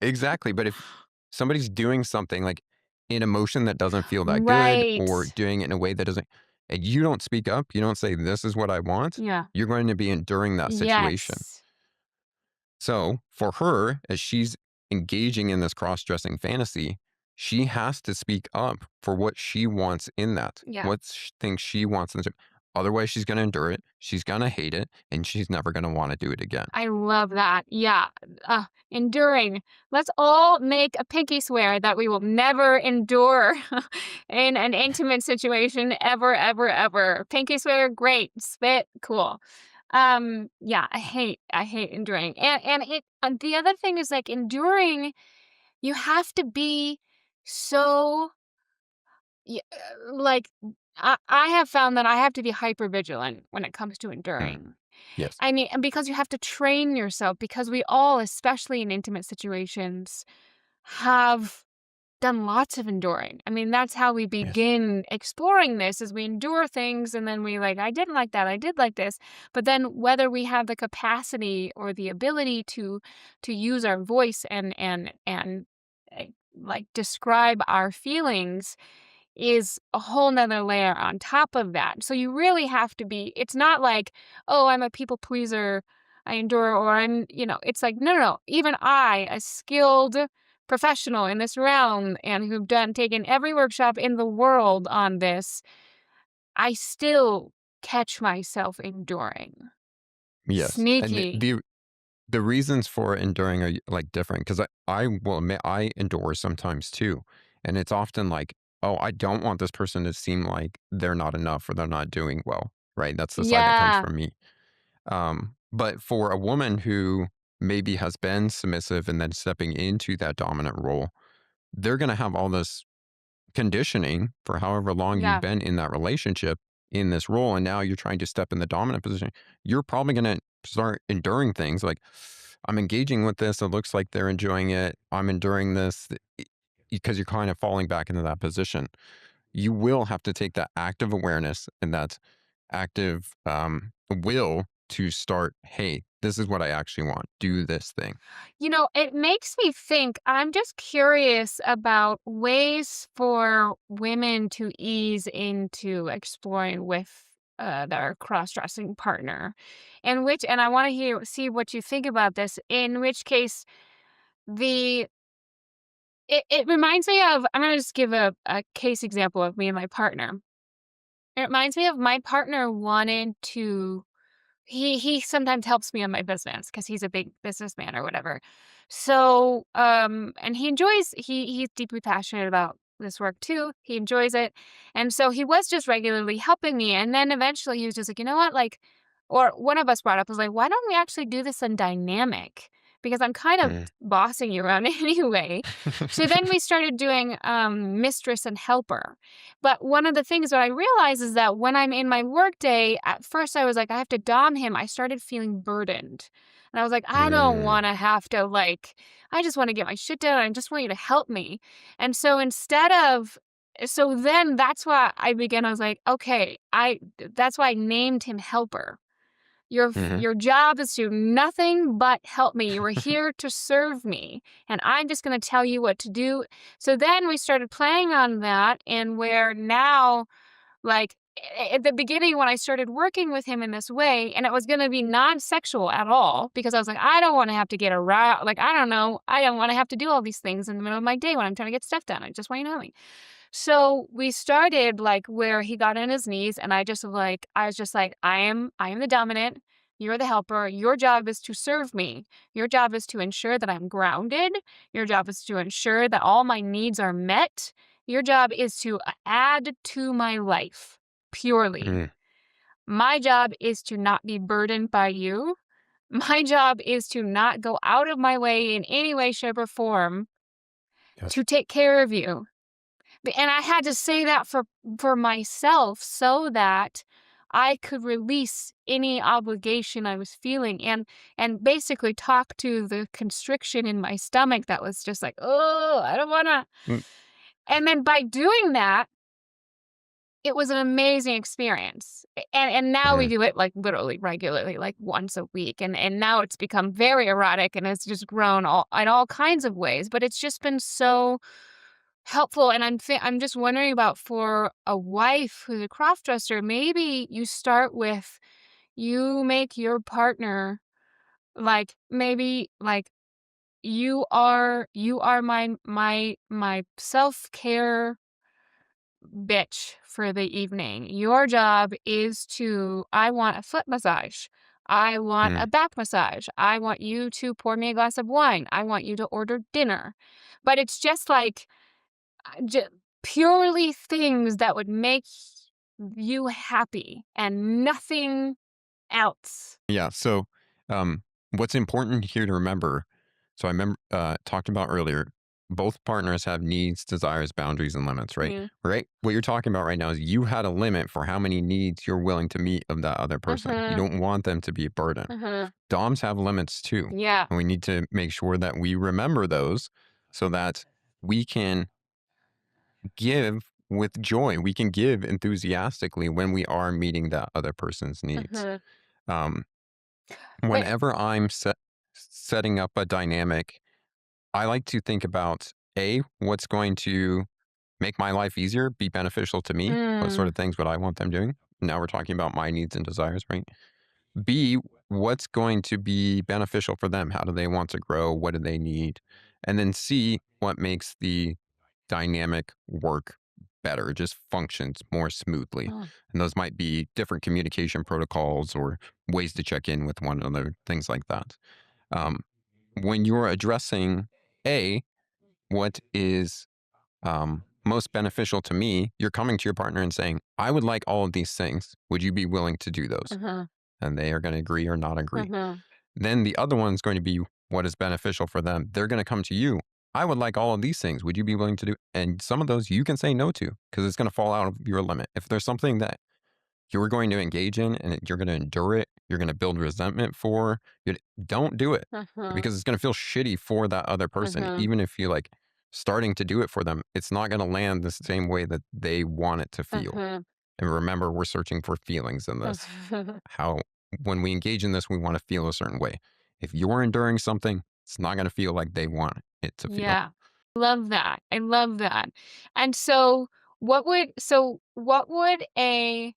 exactly, but if somebody's doing something like in a motion that doesn't feel that good or Right. doing it in a way that doesn't, and you don't speak up, you don't say, this is what I want, Yeah. you're going to be enduring that situation. Yes. So for her, as she's engaging in this cross dressing fantasy, she has to speak up for what she wants in that, Yeah. what things she wants. Otherwise, she's going to endure it. She's going to hate it and she's never going to want to do it again. I love that. Yeah. Enduring. Let's all make a pinky swear that we will never endure in an intimate situation ever, ever, ever. Pinky swear, great. Spit, cool. Yeah, I hate enduring. And the other thing is like enduring, you have to be so like I have found that I have to be hyper vigilant when it comes to Mm, enduring. yes. I mean, and because you have to train yourself, because we all, especially in intimate situations, have done lots of enduring. I mean, that's how we Yes. begin exploring this is we endure things and then we like, I didn't like that, I did like this. But then whether we have the capacity or the ability to use our voice and like describe our feelings is a whole nother layer on top of that. So you really have to be, it's not like, oh, I'm a people pleaser, I endure, or it's like, no, no, no. Even I, a skilled professional in this realm and who've taken every workshop in the world on this, I still catch myself enduring. Yes. And Sneaky. the reasons for enduring are like different because I will admit I endure sometimes too. And it's often like, oh, I don't want this person to seem like they're not enough or they're not doing well. Right. That's the side that comes Yeah. from me. But for a woman who maybe has been submissive and then stepping into that dominant role, they're going to have all this conditioning for however long you've Yeah. been in that relationship in this role. And now you're trying to step in the dominant position. You're probably going to start enduring things like, I'm engaging with this. It looks like they're enjoying it. I'm enduring this because you're kind of falling back into that position. You will have to take that active awareness and that active will to start, hey, this is what I actually want. Do this thing. It makes me think, I'm just curious about ways for women to ease into exploring with their cross-dressing partner. And I want to see what you think about this, in which case the it reminds me of, I'm gonna just give a case example of me and my partner. It reminds me of my partner wanted to he sometimes helps me on my business because he's a big businessman or whatever. So, and he's deeply passionate about this work too. He enjoys it. And so he was just regularly helping me. And then eventually he was just like, you know what? Like, or one of us brought up was like, why don't we actually do this in dynamic? Because I'm kind of Mm. bossing you around anyway. So then we started doing mistress and helper. But one of the things that I realize is that when I'm in my workday, at first I was like, I have to dom him. I started feeling burdened. And I was like, I don't Mm, want to have to I just want to get my shit done. I just want you to help me. And so so then that's why I was like, okay, that's why I named him helper. mhm. Your job is to do nothing but help me. You are here to serve me, and I'm just going to tell you what to do. So then we started playing on that, and where now, like at the beginning when I started working with him in this way, and it was going to be non-sexual at all, because I was like, I don't want to have to get around. Like, I don't know. I don't want to have to do all these things in the middle of my day when I'm trying to get stuff done. I just want you to help me. So we started like where he got on his knees and I was just like, I am the dominant. You're the helper. Your job is to serve me. Your job is to ensure that I'm grounded. Your job is to ensure that all my needs are met. Your job is to add to my life purely. Mm, My job is to not be burdened by you. My job is to not go out of my way in any way, shape, or form yes. to take care of you. And I had to say that for myself so that I could release any obligation I was feeling and basically talk to the constriction in my stomach that was just like, oh, I don't wanna. Mm, And then by doing that, it was an amazing experience. And now we mm. do it like literally regularly, like once a week. And now it's become very erotic and it's just grown all in all kinds of ways. But it's just been so helpful. And I'm just wondering about for a wife who's a crossdresser, maybe you start with you make your partner like maybe like you are my self-care bitch for the evening. Your job is to I want a foot massage. I want a Mm. back massage. I want you to pour me a glass of wine. I want you to order dinner. But it's just like j- purely things that would make you happy and nothing else. Yeah. So, what's important here to remember? So I remember talked about earlier. Both partners have needs, desires, boundaries, and limits, right? Mm. Right. What you're talking about right now is you had a limit for how many needs you're willing to meet of that other person. You Mhm. don't want them to be a burden. Mhm. Doms have limits too, Yeah. and we need to make sure that we remember those so that we can give with joy. We can give enthusiastically when we are meeting that other person's needs. Mhm. Um, But Whenever I'm setting up a dynamic, I like to think about A, what's going to make my life easier, be beneficial to me? What sort mm, of things would I want them doing? Now we're talking about my needs and desires, right? B, what's going to be beneficial for them? How do they want to grow? What do they need? And then C, what makes the dynamic work better, just functions more smoothly. oh, And those might be different communication protocols or ways to check in with one another, things like that. Um, when you're addressing A, what is most beneficial to me, you're coming to your partner and saying, I would like all of these things. Would you be willing to do those? uh-huh, And they are going to agree or not agree. uh-huh, Then the other one's going to be what is beneficial for them. They're going to come to you. I would like all of these things. Would you be willing to do? And some of those you can say no to because it's going to fall out of your limit. If there's something that you're going to engage in and you're going to endure it, you're going to build resentment for, don't do it uh-huh, because it's going to feel shitty for that other person. uh-huh, Even if you like starting to do it for them, it's not going to land the same way that they want it to feel. uh-huh, And remember, we're searching for feelings in this. uh-huh. How, when we engage in this, we want to feel a certain way. If you're enduring something, it's not going to feel like they want it to feel. Yeah. Love that. I love that. And so what would a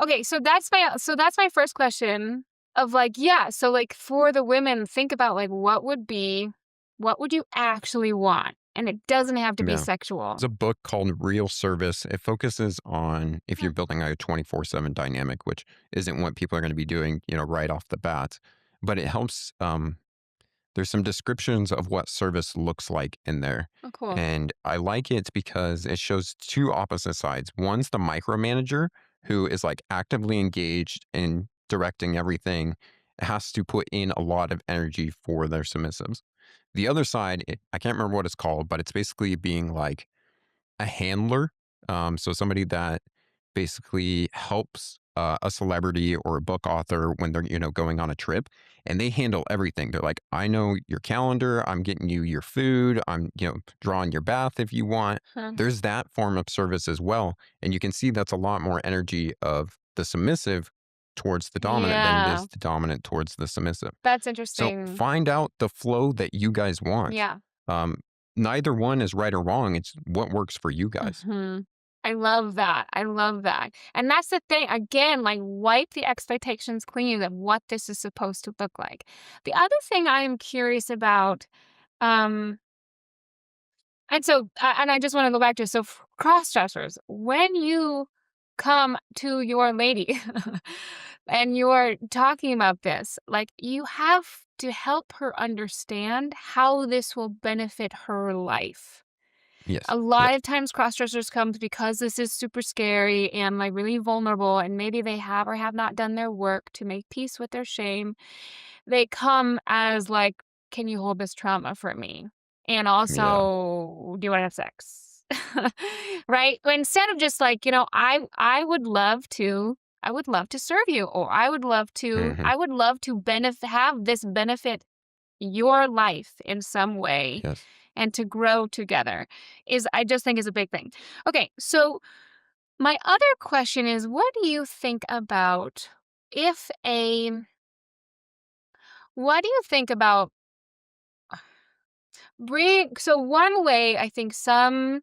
okay, so that's my first question of like, yeah, so like for the women, think about like what would you actually want? And it doesn't have to be Yeah. sexual. There's a book called Real Service. It focuses on if Hmm. you're building a 24/7 dynamic, which isn't what people are going to be doing, right off the bat, but it helps. There's some descriptions of what service looks like in there. Oh, cool. And I like it because it shows two opposite sides. One's the micromanager who is like actively engaged in directing everything, has to put in a lot of energy for their submissives. The other side, I can't remember what it's called, but it's basically being like a handler. So somebody that basically helps a celebrity or a book author when they're going on a trip, and they handle everything. They're like, I know your calendar. I'm getting you your food. I'm drawing your bath if you want. Huh. There's that form of service as well, and you can see that's a lot more energy of the submissive towards the dominant than it Yeah. is the dominant towards the submissive. That's So interesting. find out the flow that you guys want. Yeah. Um, Neither one is right or wrong. It's what works for you guys. Hmm. I love that. I love that. And that's the thing. Again, like wipe the expectations clean of what this is supposed to look like. The other thing I am curious about, um, and I just want to go back to cross dressers. When you come to your lady and you're talking about this, like, you have to help her understand how this will benefit her life. A Yes. lot Yes. of times cross-dressers comes because this is super scary and, like, really vulnerable, and maybe they have or have not done their work to make peace with their shame. They come as, like, "Can you hold this trauma for me? And Yeah. also, do you wanna have sex?" Right? Instead of just like, I would love to serve you," or Hmm. I would love to have this benefit your life in some way Yes. and to grow together is I just think is a big thing. Okay, so my other question is what do you think about if a what do you think about one way I think some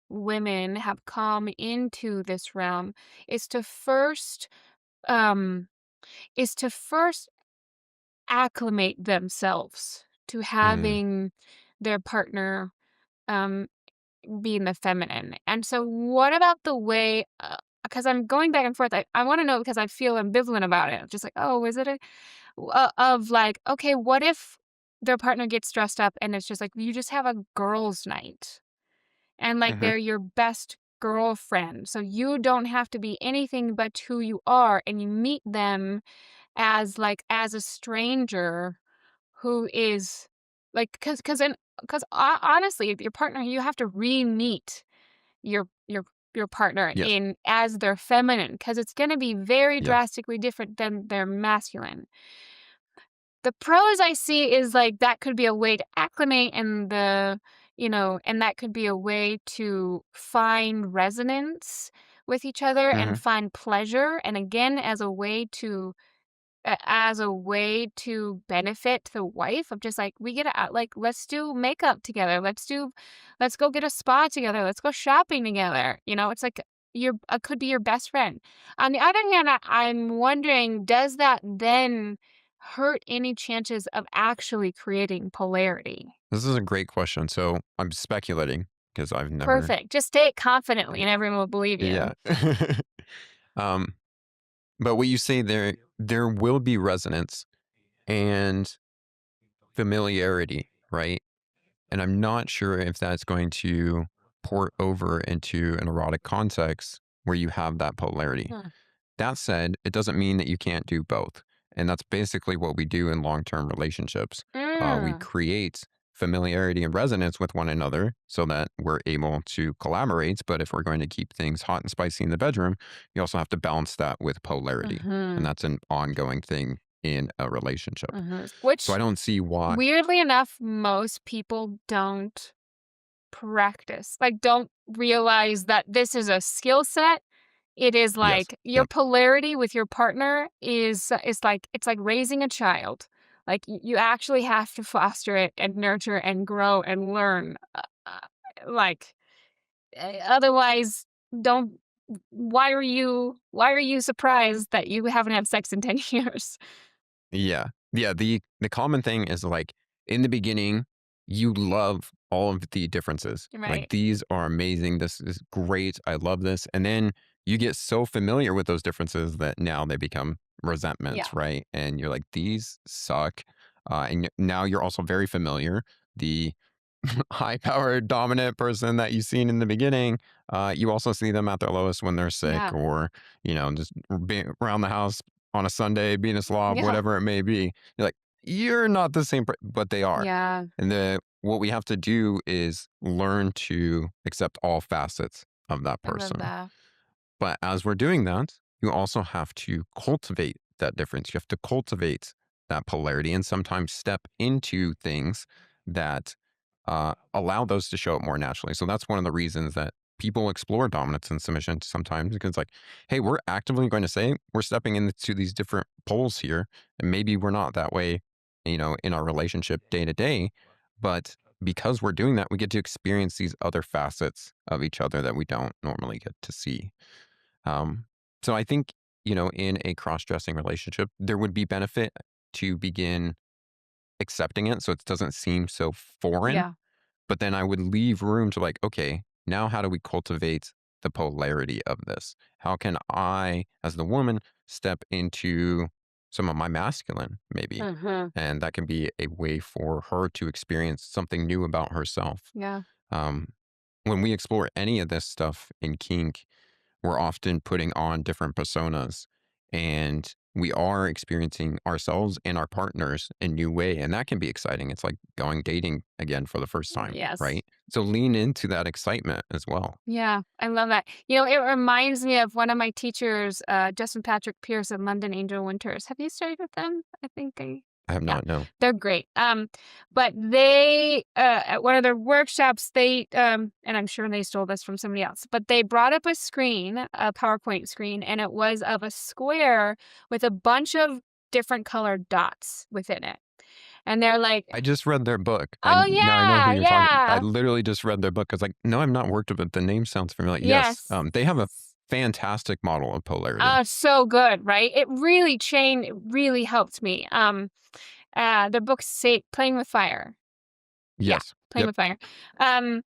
women have come into this realm is to first um acclimate themselves to Mm. having their partner um being the feminine. And so what about the way because I'm going back and forth. I want to know because I feel ambivalent about it. Just like, oh, is it of like, okay, what if their partner gets dressed up and it's just like you just have a girls' night and like Hmm. they're your best girlfriend. So you don't have to be anything but who you are and you meet them as a stranger who is like because honestly, your partner you have to re-meet your your your partner Yes. in as their feminine because it's going to be very Yes. drastically different than their masculine. The pros I see is like that could be a way to acclimate and and that could be a way to find resonance with each other and Hmm. find pleasure and again as a way to benefit the wife of just like we get out like let's do makeup together let's go get a spa together let's go shopping together it's like your could be your best friend. On the other hand, I'm wondering does that then hurt any chances of actually creating polarity? This is a great question. So I'm speculating because I've never. Perfect, just say it confidently and everyone will believe you. Yeah. um, but what you say there will be resonance and familiarity, right? And I'm not sure if that's going to port over into an erotic context where you have that polarity. Hmm. That said, it doesn't mean that you can't do both. And that's basically what we do in long term relationships. We Mm. create familiarity and resonance with one another so that we're able to collaborate. But if we're going to keep things hot and spicy in the bedroom, you also have to balance that with polarity. And Hmm. that's an ongoing thing in a relationship. So I Which don't see why. weirdly enough most people don't practice, like, don't realize that this is a skill set. It is Yes. like your Yep. polarity with your partner is like it's like raising a child. Like, you actually have to foster it and nurture and grow and learn, like, otherwise, don't why are you surprised that you haven't had sex in 10 years? Yeah. Yeah, the common thing is, like, in the beginning, you love all of the differences. Like, Right? "These are amazing. This is great. I love this." And then you get so familiar with those differences that now they become Yeah. resentments, right? And you're like, "These suck." And now you're also very familiar. The high-powered dominant person that you've seen in the beginning, you also see them at their lowest when they're sick Yeah. or, just being around the house on a Sunday, being a slob, Yeah. whatever it may be. You're like, "You're not the same," but they are. Yeah. And what we have to do is learn to accept all facets of that I love person. that. But as we're doing that, you also have to cultivate that difference. You have to cultivate that polarity and sometimes step into things that allow those to show up more naturally. So that's one of the reasons that people explore dominance and submission sometimes because, like, hey, we're actively going to say we're stepping into these different poles here. And maybe we're not that way, in our relationship day to day. But because we're doing that, we get to experience these other facets of each other that we don't normally get to see. Um, so I think, in a cross-dressing relationship, there would be benefit to begin accepting it so it doesn't seem so foreign. Yeah. But then I would leave room to like, okay, now how do we cultivate the polarity of this? How can I, as the woman, step into some of my masculine, maybe? Hmm. And that can be a way for her to experience something new about herself. Yeah. Um, when we explore any of this stuff in kink, we're often putting on different personas and we are experiencing ourselves and our partners in new way, and that can be exciting. It's like going dating again for the first time, Yes. right? So lean into that excitement as well. Yeah, I love that. It reminds me of one of my teachers, Justin Patrick Pierce and London Angel Winters. Have you studied with them? I think I have yeah, not known. they're great. But they, at one of their workshops, and I'm sure they stole this from somebody else, but they brought up a screen, a PowerPoint screen, and it was of a square with a bunch of different colored dots within it. And they're like, I just read their book. oh Now I know who yeah, you're talking. I yeah, literally just read their book. I was like, no, I've not worked with it. The name sounds familiar. Yes, yes. they have a fantastic model of polarity. So good, right? It really helped me. The book say Playing with Fire. Yeah, Yes. Playing Yep. with Fire. Um,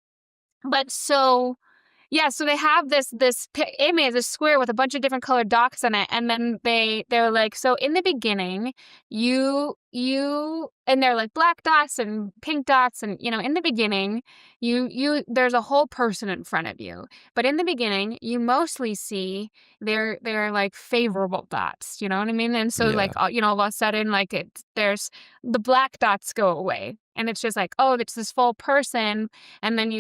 but so yeah, so they have this image, this square with a bunch of different colored dots in it, and then they're like, so in the beginning, and they're like black dots and pink dots, and in the beginning, you there's a whole person in front of you, but in the beginning, you mostly see their like favorable dots, you know what I mean? And so Yeah. like all of a sudden, like there's the black dots go away, and it's just like, oh, it's this full person, and then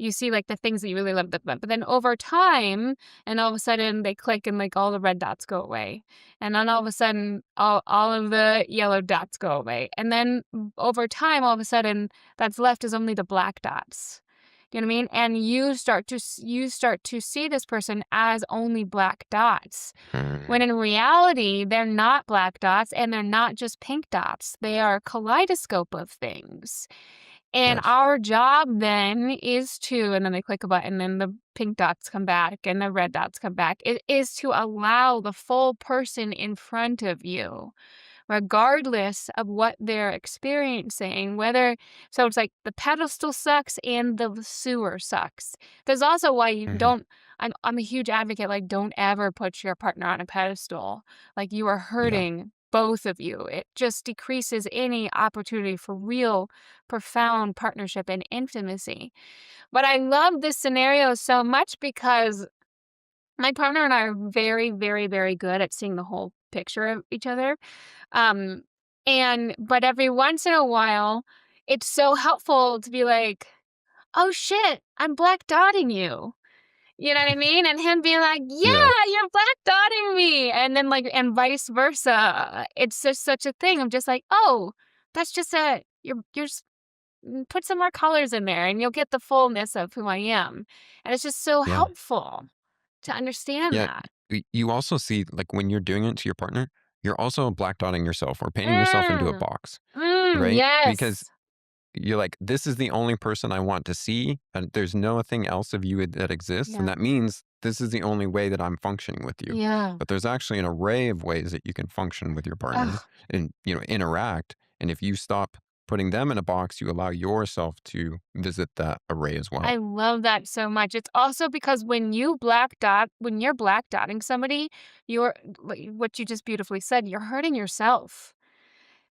you see like the things that you really love about them. But then over time, and all of a sudden they click and like all the red dots go away. And then all of a sudden all of the yellow dots go away. And then over time, all of a sudden that's left is only the black dots. Do you know what I mean? And you start to see this person as only black dots. Mm, When in reality, they're not black dots and they're not just pink dots. They are a kaleidoscope of things. And yes. our job then is to, and then they click a button and the pink dots come back and the red dots come back. It is to allow the full person in front of you, regardless of what they're experiencing, so it's like the pedestal sucks and the sewer sucks. There's also why you Mhm. don't, I'm a huge advocate, like, don't ever put your partner on a pedestal. Like, you are Yeah. hurting both of you. It just decreases any opportunity for real, profound partnership and intimacy. But I love this scenario so much because my partner and I are very, very, very good at seeing the whole picture of each other. Um, but every once in a while, it's so helpful to be like, "Oh shit, I'm black dotting you." You know what I mean? And him being like, Yeah. "Yeah, you're black dotting me." And then like, and vice versa. It's just such a thing. I'm just like, "Oh, that's just you're just put some more colors in there and you'll get the fullness of who I am." And it's just so Yeah. helpful to understand Yeah. that. You also see, like, when you're doing it to your partner, you're also black dotting yourself or painting yourself into a Mm, box, right? Because yes. you're like, this is the only person I want to see, and there's nothing else of you that exists. And Yeah. that means this is the only way that I'm functioning with you. Yeah. But there's actually an array of ways that you can function with your partner Ugh, and, interact. And if you stop putting them in a box, you allow yourself to visit that array as I well. love that so much. It's also because when you're black dotting somebody, you're like what you just beautifully said, you're hurting yourself.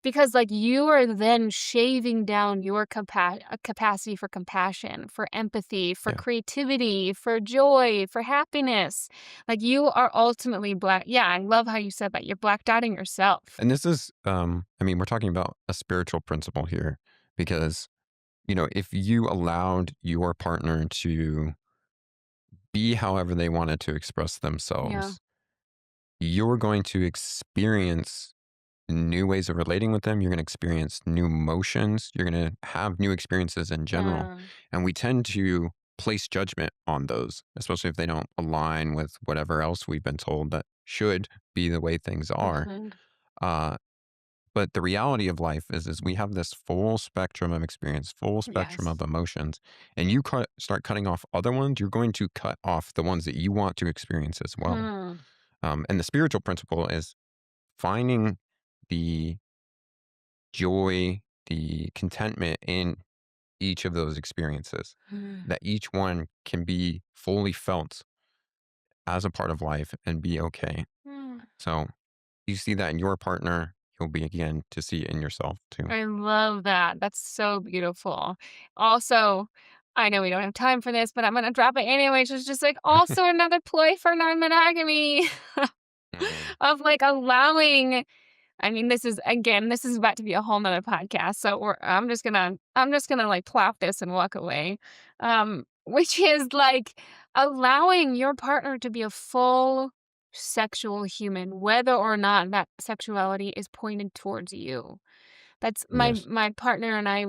Because like you are then shaving down your capacity for compassion, for empathy, for Yeah. creativity, for joy, for happiness. Like you are ultimately black. Yeah, I love how you said that. You're black dotting yourself. And this is, I mean, we're talking about a spiritual principle here because, if you allowed your partner to be however they wanted to express Yeah. themselves, you're going to experience new ways of relating with them. You're going to experience new emotions. You're going to have new experiences in general. Mm, And we tend to place judgment on those, especially if they don't align with whatever else we've been told that should be the way things are. mhm. Uh, but the reality of life is we have this full spectrum of experience, full spectrum of Yes. emotions, and you start cutting off other ones, you're going to cut off the ones that you want to experience as well. Hmm. And the spiritual principle is finding the joy, the contentment in each of those experiences, Mm. that each one can be fully felt as a part of life and be okay. Mm. So you see that in your partner, you'll begin to see it in yourself too. I love that. That's so beautiful. Also, I know we don't have time for this, but I'm gonna drop it anyways. It's just like also another ploy for non-monogamy Mm. of like allowing. I mean, this is about to be a whole nother podcast. So I'm just gonna like plop this and walk away. Which is like allowing your partner to be a full sexual human, whether or not that sexuality is pointed towards you. That's Yes. my partner and I,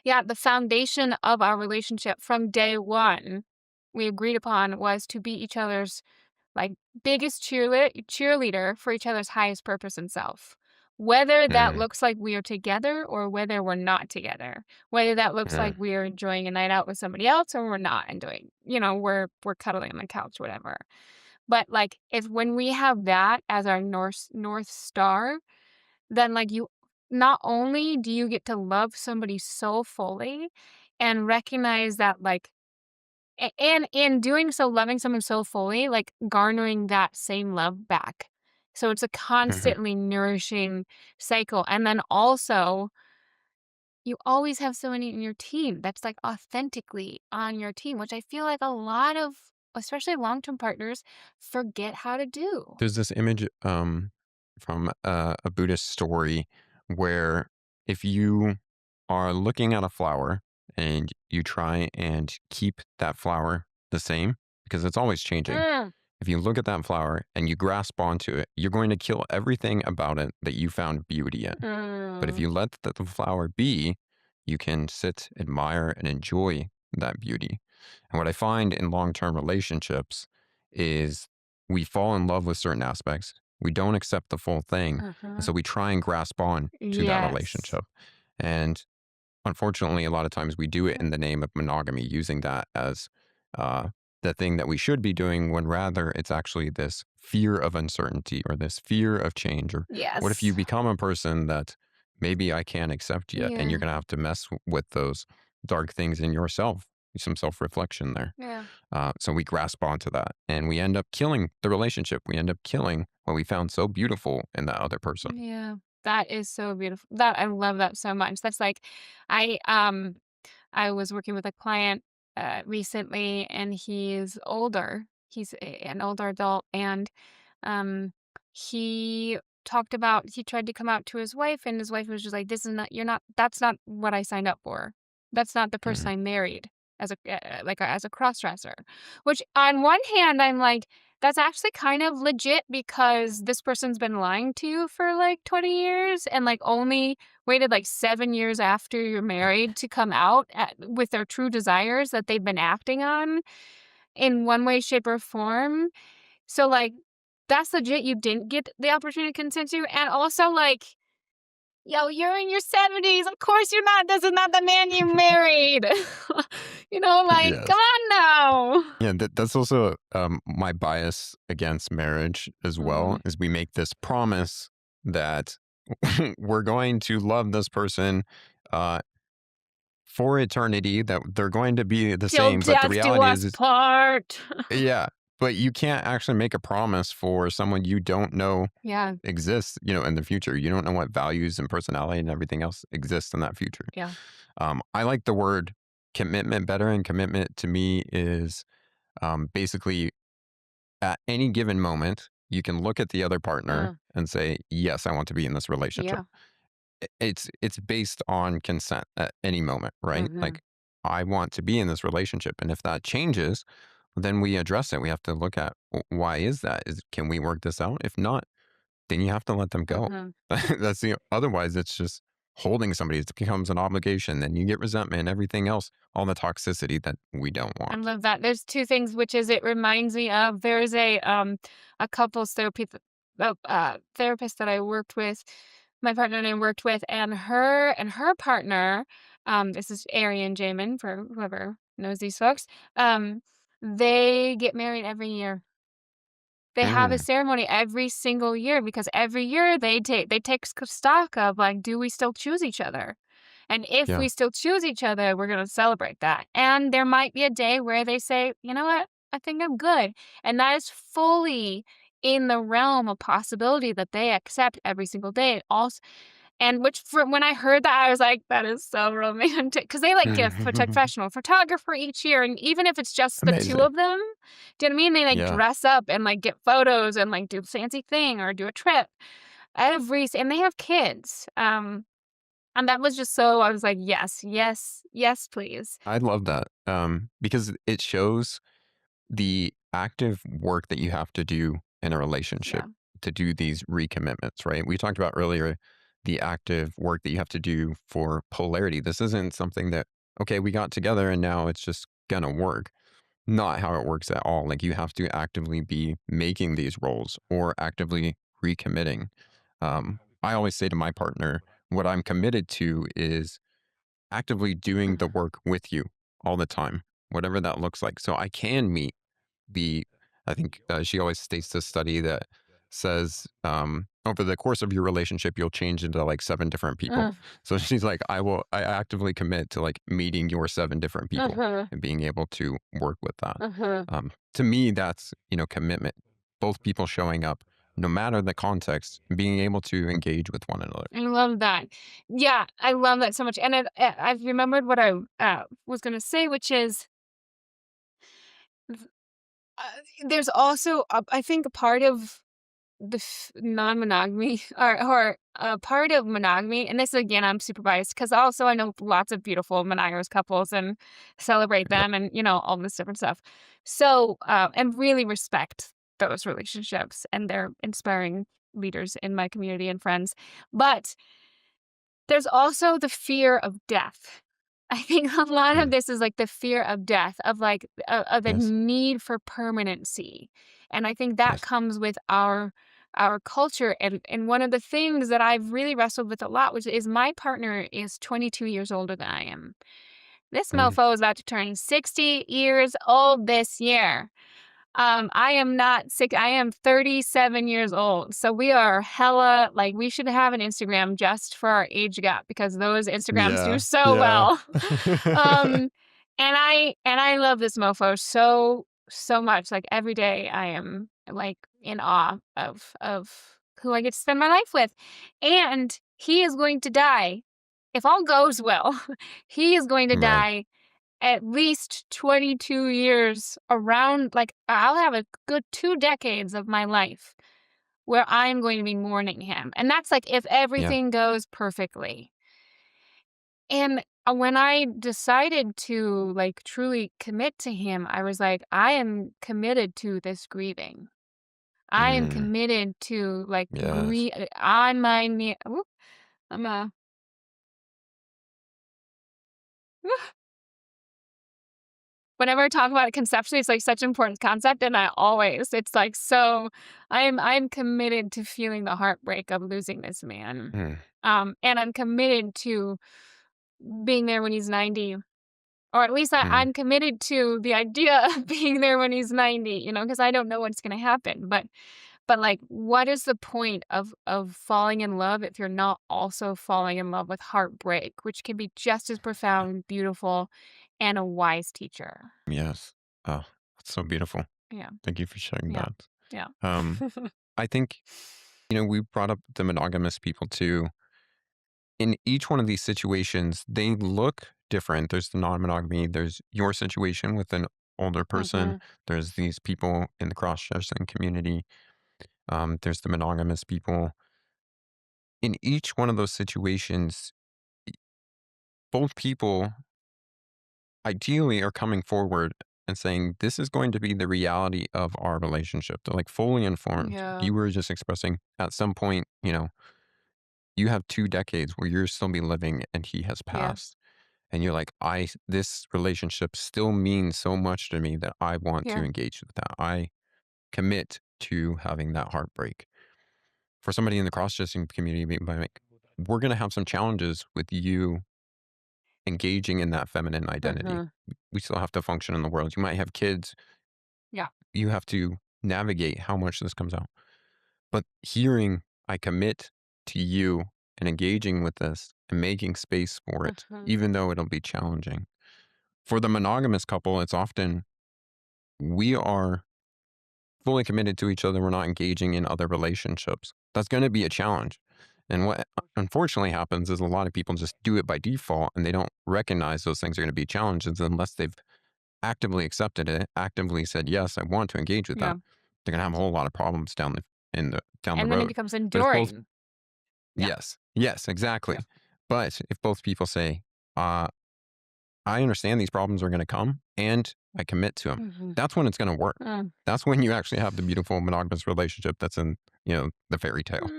yeah, the foundation of our relationship from day one, we agreed upon was to be each other's, like, biggest cheerleader for each other's highest purpose and self. Whether that Mm. looks like we are together or whether we're not together. Whether that looks like Mm. we are enjoying a night out with somebody else or we're not enjoying, we're cuddling on the couch, whatever. But, like, if when we have that as our North Star, then, like, you not only do you get to love somebody so fully and recognize that, like, and in doing so, loving someone so fully, like, garnering that same love back. So it's a Mhm. constantly nourishing cycle, and then also, you always have somebody in your team that's, like, authentically on your team, which I feel like a lot of, especially long-term partners, forget how to do. There's this image from a Buddhist story where if you are looking at a flower and you try and keep that flower the same, because it's always changing. Mm, If you look at that flower and you grasp onto it, you're going to kill everything about it that you found beauty in. But if mm, you let the flower be, you can sit, admire, and enjoy that beauty. And what I find in long term relationships is we fall in love with certain aspects. We don't accept the full thing. And uh-huh. so we try and grasp on to that Yes. relationship. And unfortunately, a lot of times we do it in the name of monogamy, using that as uh, the thing that we should be doing, when rather it's actually this fear of uncertainty or this fear of change. Or what if you Yes. become a person that maybe I can't accept yet? And you're Yeah. going to have to mess with those dark things in yourself, some self reflection there. Yeah. So we grasp onto that and we end up killing the relationship. We end up killing what we found so beautiful in that other person. Yeah. That is so beautiful. That I love that so much. That's like I um I was working with a client recently and he's older. He's an older adult and um he talked about he tried to come out to his wife and his wife was just like this is not you're not that's not what I signed up for. That's not the person Mhm. I married as as a cross-dresser. Which on one hand I'm like that's actually kind of legit because this person's been lying to you for like 20 years and like only waited like 7 years after you're married to come out with their true desires that they've been acting on in one way, shape, or form. So, like, that's legit. You didn't get the opportunity to consent to. And also, like, yo, you're in your 70s. Of course you're not. This is not the man you married. Like, come Yes. on now. Yeah, that's also my bias against marriage as well, Mm, is we make this promise that we're going to love this person uh, for eternity, that they're going to be the till same. But the death do reality us is part. yeah, but you can't actually make a promise for someone you don't know Yeah. exists, in the future. You don't know what values and personality and everything else exists in that future. Yeah. I like the word commitment better, and commitment to me is basically at any given moment, you can look at the other partner Uh, and say, "Yes, I want to be in this relationship." yeah. It's based on consent at any moment, right? Hmm. Like, I want to be in this relationship, and if that changes, then we address it. We have to look at why is that? Can we work this out? If not, then you have to let them go. Hmm. That's the otherwise it's just holding somebody. It becomes an obligation. Then you get resentment and everything else, all the toxicity that we don't I want. love that. There's two things, which is it reminds me of there's a couples therapy therapist that I worked with, my partner and I worked with, and her partner, this is Ari and Jamin for whoever knows these folks, they get married every year. They have a Mm, ceremony every single year because every year they take stock of like, do we still choose each other? And if Yeah. we still choose each other, we're going to celebrate that. And there might be a day where they say, you know what? I think I'm good. And that is fully in the realm of possibility that they accept every single day. Also, and which when I heard that, I was like, that is so romantic. Because they like get professional photographer each year. And even if it's just the two Amazing. of them, do you know what I mean? They like Yeah. dress up and like get photos and like do a fancy thing or do a trip. And they have kids. And that was just so, I was like, yes, yes, yes, please. I love that because it shows the active work that you have to do in a Yeah. relationship to do these recommitments, right? We talked about earlier the active work that you have to do for polarity. This isn't something that, okay, we got together and now it's just going to work. Not how it works at all. Like you have to actively be making these roles or actively recommitting. I always say to my partner, what I'm committed to is actively doing the work with you all the time, whatever that looks like. So I can meet the, I think she always states this study that says over the course of your relationship, you'll change into like 7 different people. Uh, So she's like, I actively commit to like meeting your 7 different people uh-huh, and being able to work with that. uh-huh. To me, that's, commitment, both people showing up, no matter the context, being able to engage with one another. I love that. Yeah, I love that so much. And I've remembered what I was going to say, which is uh, there's also, I think, a part of the non-monogamy or part of monogamy. And this, again, I'm super biased because also I know lots of beautiful monogamous couples and celebrate Yep. them and, all this different stuff. So, and really respect those relationships and they're inspiring leaders in my community and friends. But there's also the fear of death. I think a lot of Mm, this is like the fear of death, of like of the yes. need for permanency, and I think that Yes. comes with our culture. And one of the things that I've really wrestled with a lot, which is my partner is 22 years older than I am. This Mm, mofo is about to turn 60 years old this year. I am not sick. I am 37 years old. So we are hella like we should have an Instagram just for our age gap because those Instagrams do yeah. so Yeah. well. um and I love this mofo so much. Like every day I am like in awe of who I get to spend my life with. And he is going to die. If all goes well, he is going to Right. die at least 22 years around, like, I'll have a good 2 decades of my life where I'm going to be mourning him, and that's, like, if Yeah. everything goes perfectly. And, when I decided to, like, truly commit to him, I was like, "I am committed to this grieving. I am Mm, committed to, like, yes. on my knee." Ooh, I'm, whenever I talk about it conceptually, it's like such an important concept, and it's like so I'm committed to feeling the heartbreak of losing this man. Mm, And I'm committed to being there when he's 90. Or at least mm, I'm committed to the idea of being there when he's 90, because I don't know what's gonna happen. But like what is the point of falling in love if you're not also falling in love with heartbreak, which can be just as profound, beautiful, and a wise teacher. yes. Oh, that's so beautiful. Yeah. Thank you for sharing Yeah. that. Yeah. Um, I think, we brought up the monogamous people too. In each one of these situations, they look different. There's the non-monogamy, there's your situation with an older person, Mhm. there's these people in the cross-dressing community, there's the monogamous people. In each one of those situations, both people ideally are coming forward and saying, this is going to be the reality of our relationship. They're like fully informed. Yeah. You were just expressing at some point, you have 2 decades where you're still be living and he has Yeah. passed. And you're like, this relationship still means so much to me that I want to Yeah. engage with that. I commit to having that heartbreak. For somebody in the cross-dressing community, like, we're going to have some challenges with you engaging in that feminine identity. Mhm. We still have to function in the world. You might have kids. Yeah. You have to navigate how much this comes out. But hearing, I commit to you and engaging with this and making space for it, Mhm. even though it'll be challenging. For the monogamous couple, it's often we are fully committed to each other. We're not engaging in other relationships. That's going to be a challenge. And what unfortunately happens is a lot of people just do it by default and they don't recognize those things are going to be challenges unless they've actively accepted it, actively said, yes, I want to engage with Yeah. that. They're going to have a whole lot of problems down the And then it road. becomes But if both, enduring. Yeah. yes, exactly. Yeah. But if both people say, uh, I understand these problems are going to come and I commit to them. Mhm. That's when it's going to work. Mm. That's when you actually have the beautiful monogamous relationship that's in, the fairy tale.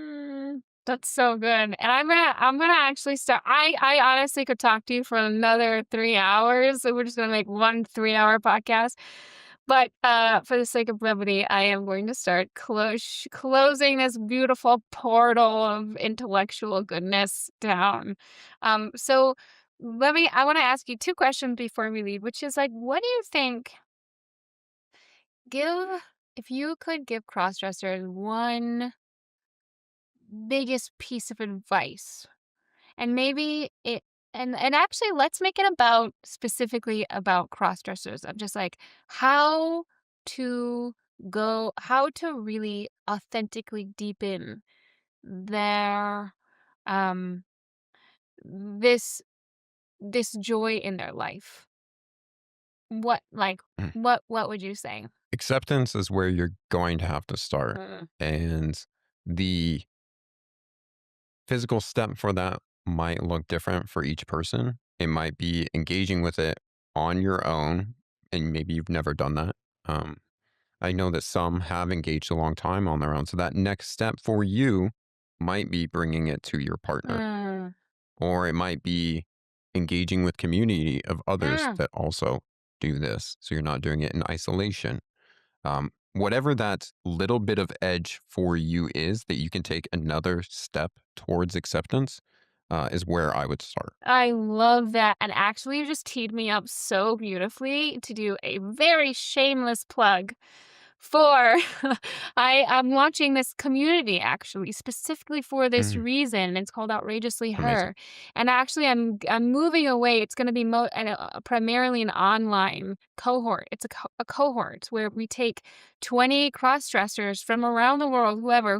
That's so good. And I'm gonna actually start. I honestly could talk to you for another 3 hours. So we're just gonna make one 3 hour podcast. But for the sake of brevity, I am going to start closing this beautiful portal of intellectual goodness down. So I want to ask you two questions before we leave, which is like, what do you think? Give If you could give crossdressers one biggest piece of advice, and maybe it and actually let's make it about specifically about cross-dressers of just like how to how to really authentically deepen their um this this joy in their life. What like Mm. what would you say? Acceptance is where you're going to have to start. Mm. And the physical step for that might look different for each person. It might be engaging with it on your own, and maybe you've never done that. Um, I know that some have engaged a long time on their own. So that next step for you might be bringing it to your partner, Mm. or it might be engaging with community of others Mm. that also do this. So you're not doing it in isolation. Whatever that little bit of edge for you is that you can take another step towards acceptance is where I would start. I love that, and actually you just teed me up so beautifully to do a very shameless plug for I'm launching this community actually specifically for this Mhm. reason. It's called Outrageously Amazing. Her. And actually I'm moving away. It's going to be primarily an online cohort. It's a cohort where we take 20 cross-dressers from around the world, whoever,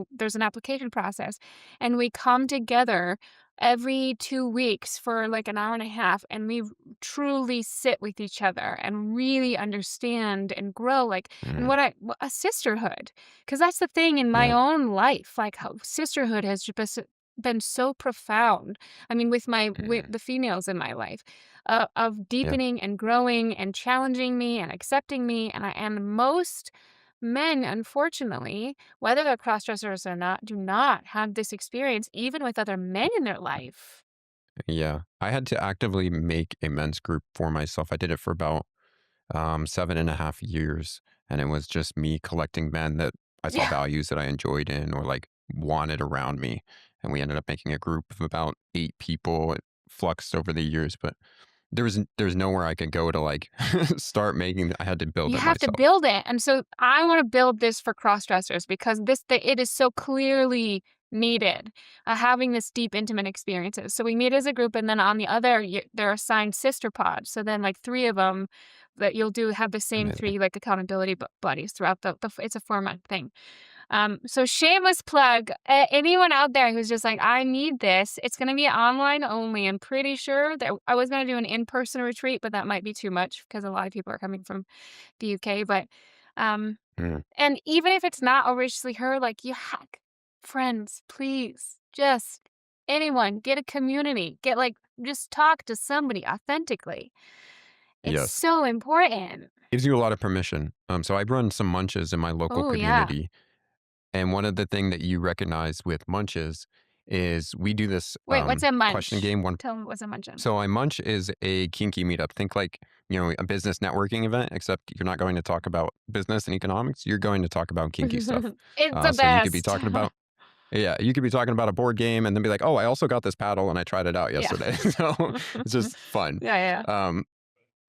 there's an application process, and we come together every 2 weeks for like an hour and a half, and we truly sit with each other and really understand and grow, like, and Mm, a sisterhood, because that's the thing in my yeah. own life, like how sisterhood has just been so profound. I mean, with Mm, the females in my life, of yeah. deepening and growing and challenging me and accepting me, and most men, unfortunately, whether they're cross-dressers or not, do not have this experience even with other men in their life. Yeah. I had to actively make a men's group for myself. I did it for about 7.5 years. And it was just me collecting men that I saw Yeah. values that I enjoyed in or like wanted around me. And we ended up making a group of about 8 people. It fluxed over the years, but there's nowhere I could go to like start making. I had to build You it have to myself. build it, and so I wanna build this for cross-dressers because it is so clearly needed, having this deep, intimate experiences. So we meet as a group, and then on the other, they're assigned sister pods, so then, like, 3 of them that you'll do have the same Amazing. 3, like, accountability buddies throughout it's a 4-month thing. So shameless plug, anyone out there who's just like, "I need this," it's gonna be online only. I'm pretty sure that I was gonna do an in-person retreat, but that might be too much because a lot of people are coming from the UK, but, um Mm, and even if it's not originally her, like, you hack friends, please, just anyone, get a community, just talk to somebody authentically. It's yes. so important. Gives you a lot of permission. So I run some munches in my local Oh, yeah. community. And one of the thing that you recognize with munches is we do this Wait, what's a question munch? game. One Tell me what's a munchin'. So a munch is a kinky meetup. Think like, a business networking event, except you're not going to talk about business and economics. You're going to talk about kinky stuff. It's the So you could be best. talking about, yeah, you could be talking about a board game and then be like, oh, I also got this paddle and I tried it out Yeah. yesterday. So it's just fun. Yeah, yeah. Um,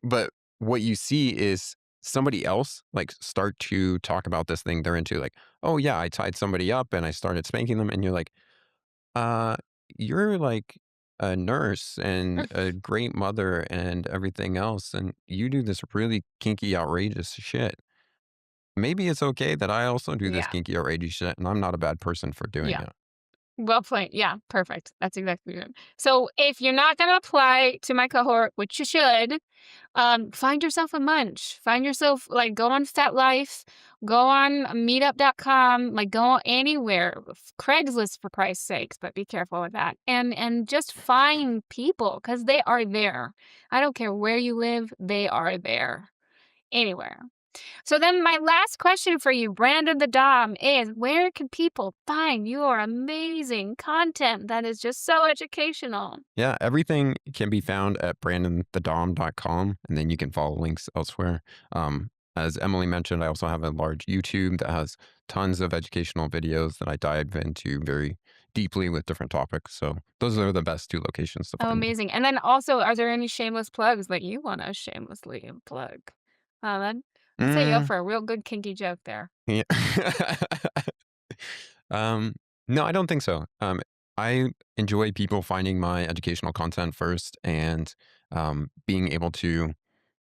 but what you see is somebody else like start to talk about this thing they're into, like, oh yeah, I tied somebody up and I started spanking them. And you're like, uh, you're like a nurse and a great mother and everything else, and you do this really kinky, outrageous shit. Maybe it's okay that I also do this Yeah. kinky, outrageous shit, and I'm not a bad person for doing Yeah. it. Well played. Yeah, perfect. That's exactly it. So if you're not going to apply to my cohort, which you should, find yourself a munch. Find yourself like go on FetLife, go on meetup.com, like go anywhere. Craigslist for Christ's sakes, but be careful with that. And just find people because they are there. I don't care where you live, they are there. Anywhere. So then my last question for you, Brandon the Dom, is where can people find your amazing content that is just so educational? Yeah, everything can be found at brandonthedom.com, and then you can follow links elsewhere. As Emily mentioned, I also have a large YouTube that has tons of educational videos that I dive into very deeply with different topics. So those are the best two locations to Oh, find me. amazing. And then also, are there any shameless plugs that you want to shamelessly plug? I'd set you up Mm, for a real good kinky joke there. yeah. um, no, I don't think so. I enjoy people finding my educational content first and being able to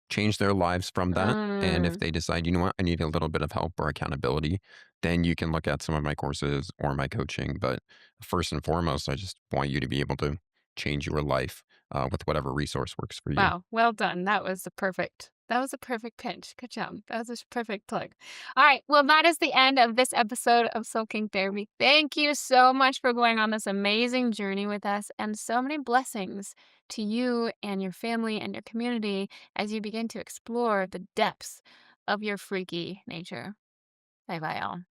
change their lives from that. And if Mm. they decide, you know what, I need a little bit of help or accountability, then you can look at some of my courses or my coaching. But first and foremost, I just want you to be able to change your life with whatever resource works for you. Wow, well done. That was a perfect pinch. Good job. That was a perfect plug. All right. Well, that is the end of this episode of Soul King Therapy. Thank you so much for going on this amazing journey with us and so many blessings to you and your family and your community as you begin to explore the depths of your freaky nature. Bye bye, all.